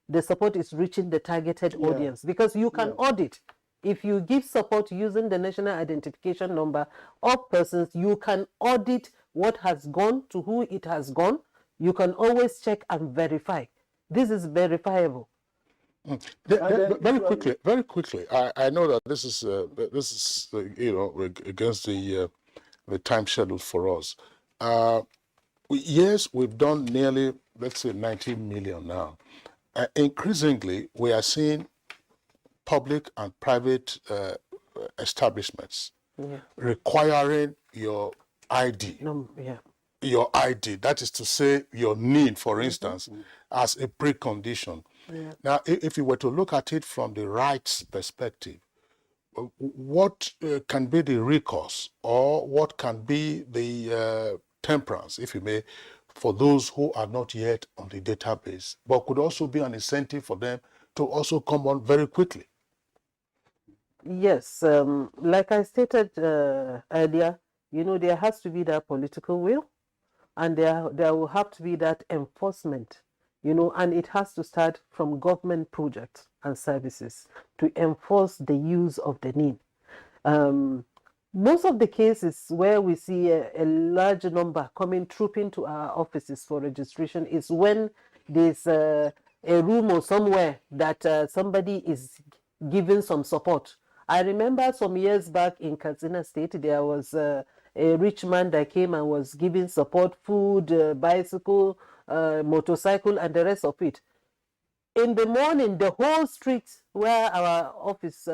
the support is reaching the targeted audience. Because you can audit. If you give support using the national identification number of persons, you can audit what has gone, to who it has gone. You can always check and verify. This is verifiable. Very quickly. I know that this is against the time schedule for us. Yes, we've done nearly, let's say, 19 million now. Increasingly, we are seeing public and private establishments requiring your ID. Your ID, that is to say your NIN, for instance, as a precondition. Now, if you were to look at it from the rights perspective, what can be the recourse, or what can be the temperance, if you may, for those who are not yet on the database, but could also be an incentive for them to also come on very quickly? Yes, like I stated earlier, there has to be that political will, and there will have to be that enforcement, and it has to start from government projects and services to enforce the use of the NIN. Most of the cases where we see a large number trooping to our offices for registration is when there's a rumor somewhere that somebody is giving some support. I remember some years back in Katsina State, there was a rich man that came and was giving support, food, bicycle, motorcycle, and the rest of it. In the morning, the whole street where our office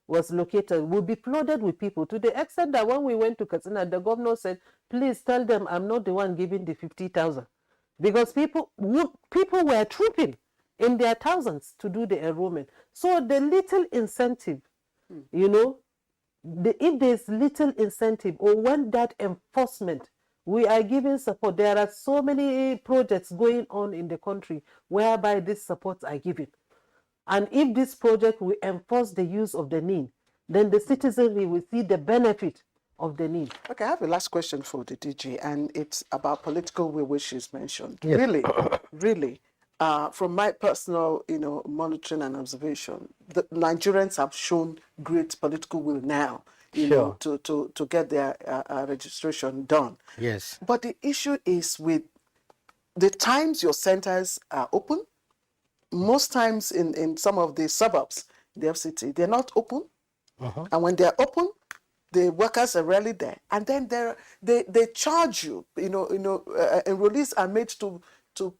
was located will be flooded with people, to the extent that when we went to Katsina, the governor said, please tell them I'm not the one giving the 50,000. Because people were trooping in their thousands to do the enrollment. So the little incentive, if there's little incentive, or when that enforcement, we are giving support. There are so many projects going on in the country whereby these supports are given. And if this project will enforce the use of the NIN, then the citizenry will see the benefit of the NIN. Okay, I have a last question for the DG, and it's about political will, which she's mentioned. Yes. Really, from my personal, monitoring and observation, the Nigerians have shown great political will now, to get their registration done. Yes. But the issue is with the times your centers are open. Most times in some of the suburbs, the FCT, they're not open. And when they're open, the workers are rarely there. And then they charge you, enrollees are made to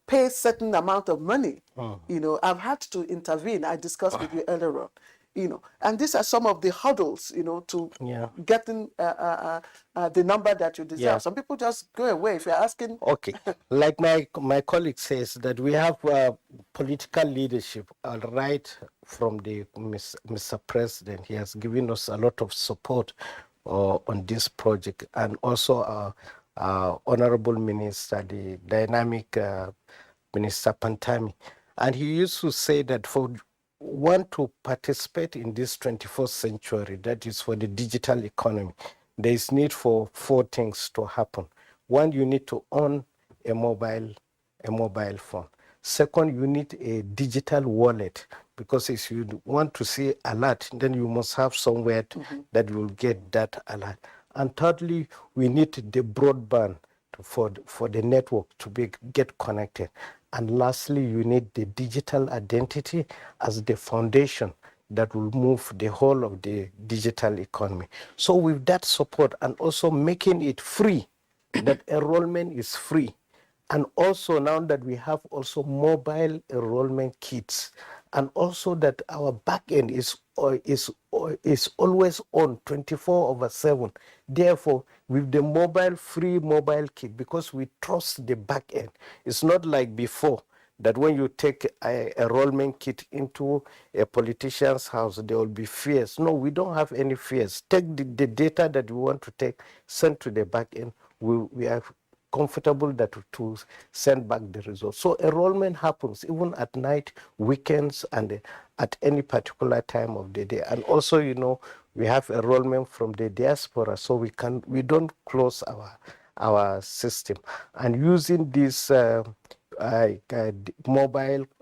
pay certain amount of money. I've had to intervene. I discussed with you earlier on. And these are some of the hurdles, to getting the number that you deserve. Yeah. Some people just go away if you're asking. Okay, like my colleague says, that we have political leadership, right from the Mr. President. He has given us a lot of support on this project, and also our Honorable Minister, the dynamic Minister Pantami. And he used to say that for one to participate in this 21st century, that is for the digital economy, there is need for 4 things to happen. One, you need to own a mobile phone. Second, you need a digital wallet, because if you want to see alert, then you must have somewhere that will get that alert. And thirdly, we need the broadband for the network to get connected. And lastly, you need the digital identity as the foundation that will move the whole of the digital economy. So with that support, and also making it free, that enrollment is free. And also now that we have also mobile enrollment kits, and also that our backend is always on 24/7. Therefore, with the free mobile kit, because we trust the backend, it's not like before that when you take an enrollment kit into a politician's house, there will be fears. No, we don't have any fears. Take the data that we want to take, send to the backend. We have comfortable that to send back the results. So enrollment happens even at night, weekends, and at any particular time of the day. And also, you know, we have enrollment from the diaspora, so we don't close our system. And using this mobile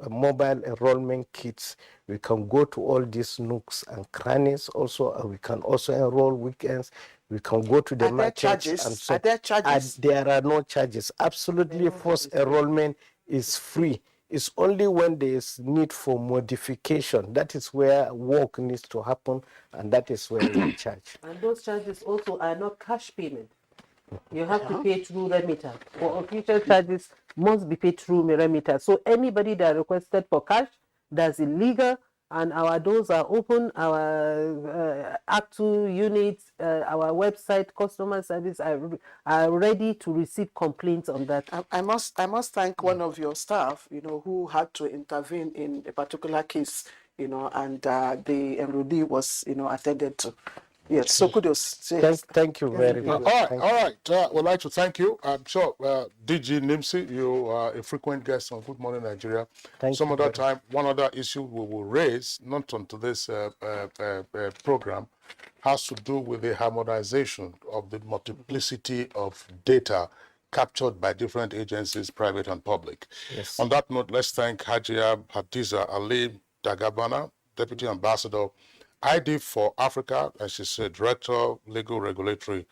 enrollment kits, we can go to all these nooks and crannies. Also, we can also enroll weekends. We can go to the markets. And so, are there charges? There are no charges. Absolutely, first enrollment is free. It's only when there is need for modification. That is where work needs to happen, and that is where we charge. And those charges also are not cash payment. You have to pay through remitter. For official charges, must be paid through remitter. So anybody that requested for cash, that's illegal. And our doors are open. Our Act 2 units, our website, customer service are ready to receive complaints on that. I must thank one of your staff, you know, who had to intervene in a particular case, you know, and the enrollee was, you know, attended to. Yes, so kudos. Thank you very much. All right. We'd like to thank you. I'm sure DG Nimsi, you are a frequent guest on Good Morning Nigeria. Some other time, one other issue we will raise, not onto this program, has to do with the harmonization of the multiplicity of data captured by different agencies, private and public. Yes. On that note, let's thank Hajia Hadiza Ali Dagabana, Deputy Ambassador, ID for Africa, as she said, Director, Legal, Regulatory,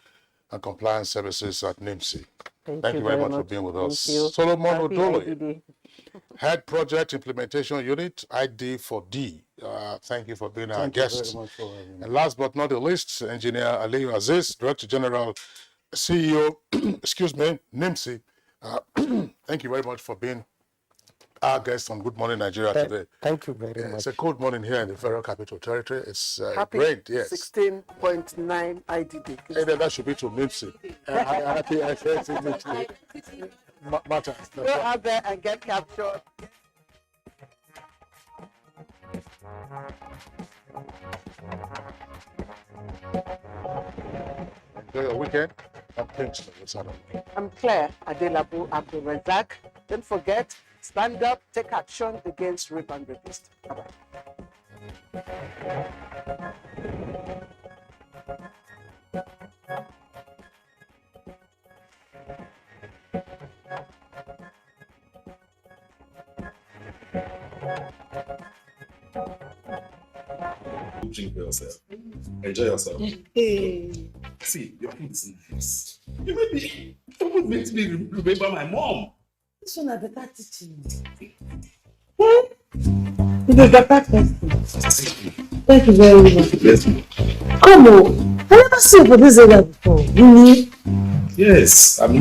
and Compliance Services at NIMSI. Thank you very much for being with us. Solomon Odole, Head Project Implementation Unit, ID for D. Thank you for being our guest. Very much for having me. And last but not the least, Engineer Aliyu Aziz, Director General, CEO, NIMSI. Thank you very much for being our guest on Good Morning Nigeria today. Thank you very much. It's a cold morning here in the Federal Capital Territory. It's happy great, yes. 16.9 IDD. Hey, that should be to NIMSI. Happy matters. Go out there and get captured. Enjoy your weekend. I'm Kingston. I'm Claire Adelabu Abdul Razak. Don't forget, stand up, take action against rape and rapists. Bye-bye. Drink for yourself. Enjoy yourself. Hey. See, your food is nice. You makes me remember my mom. This one is better teaching. It's a better testing. Thank you very much. Bless me. Come on. I never seen for this area before. Really? Yes, I'm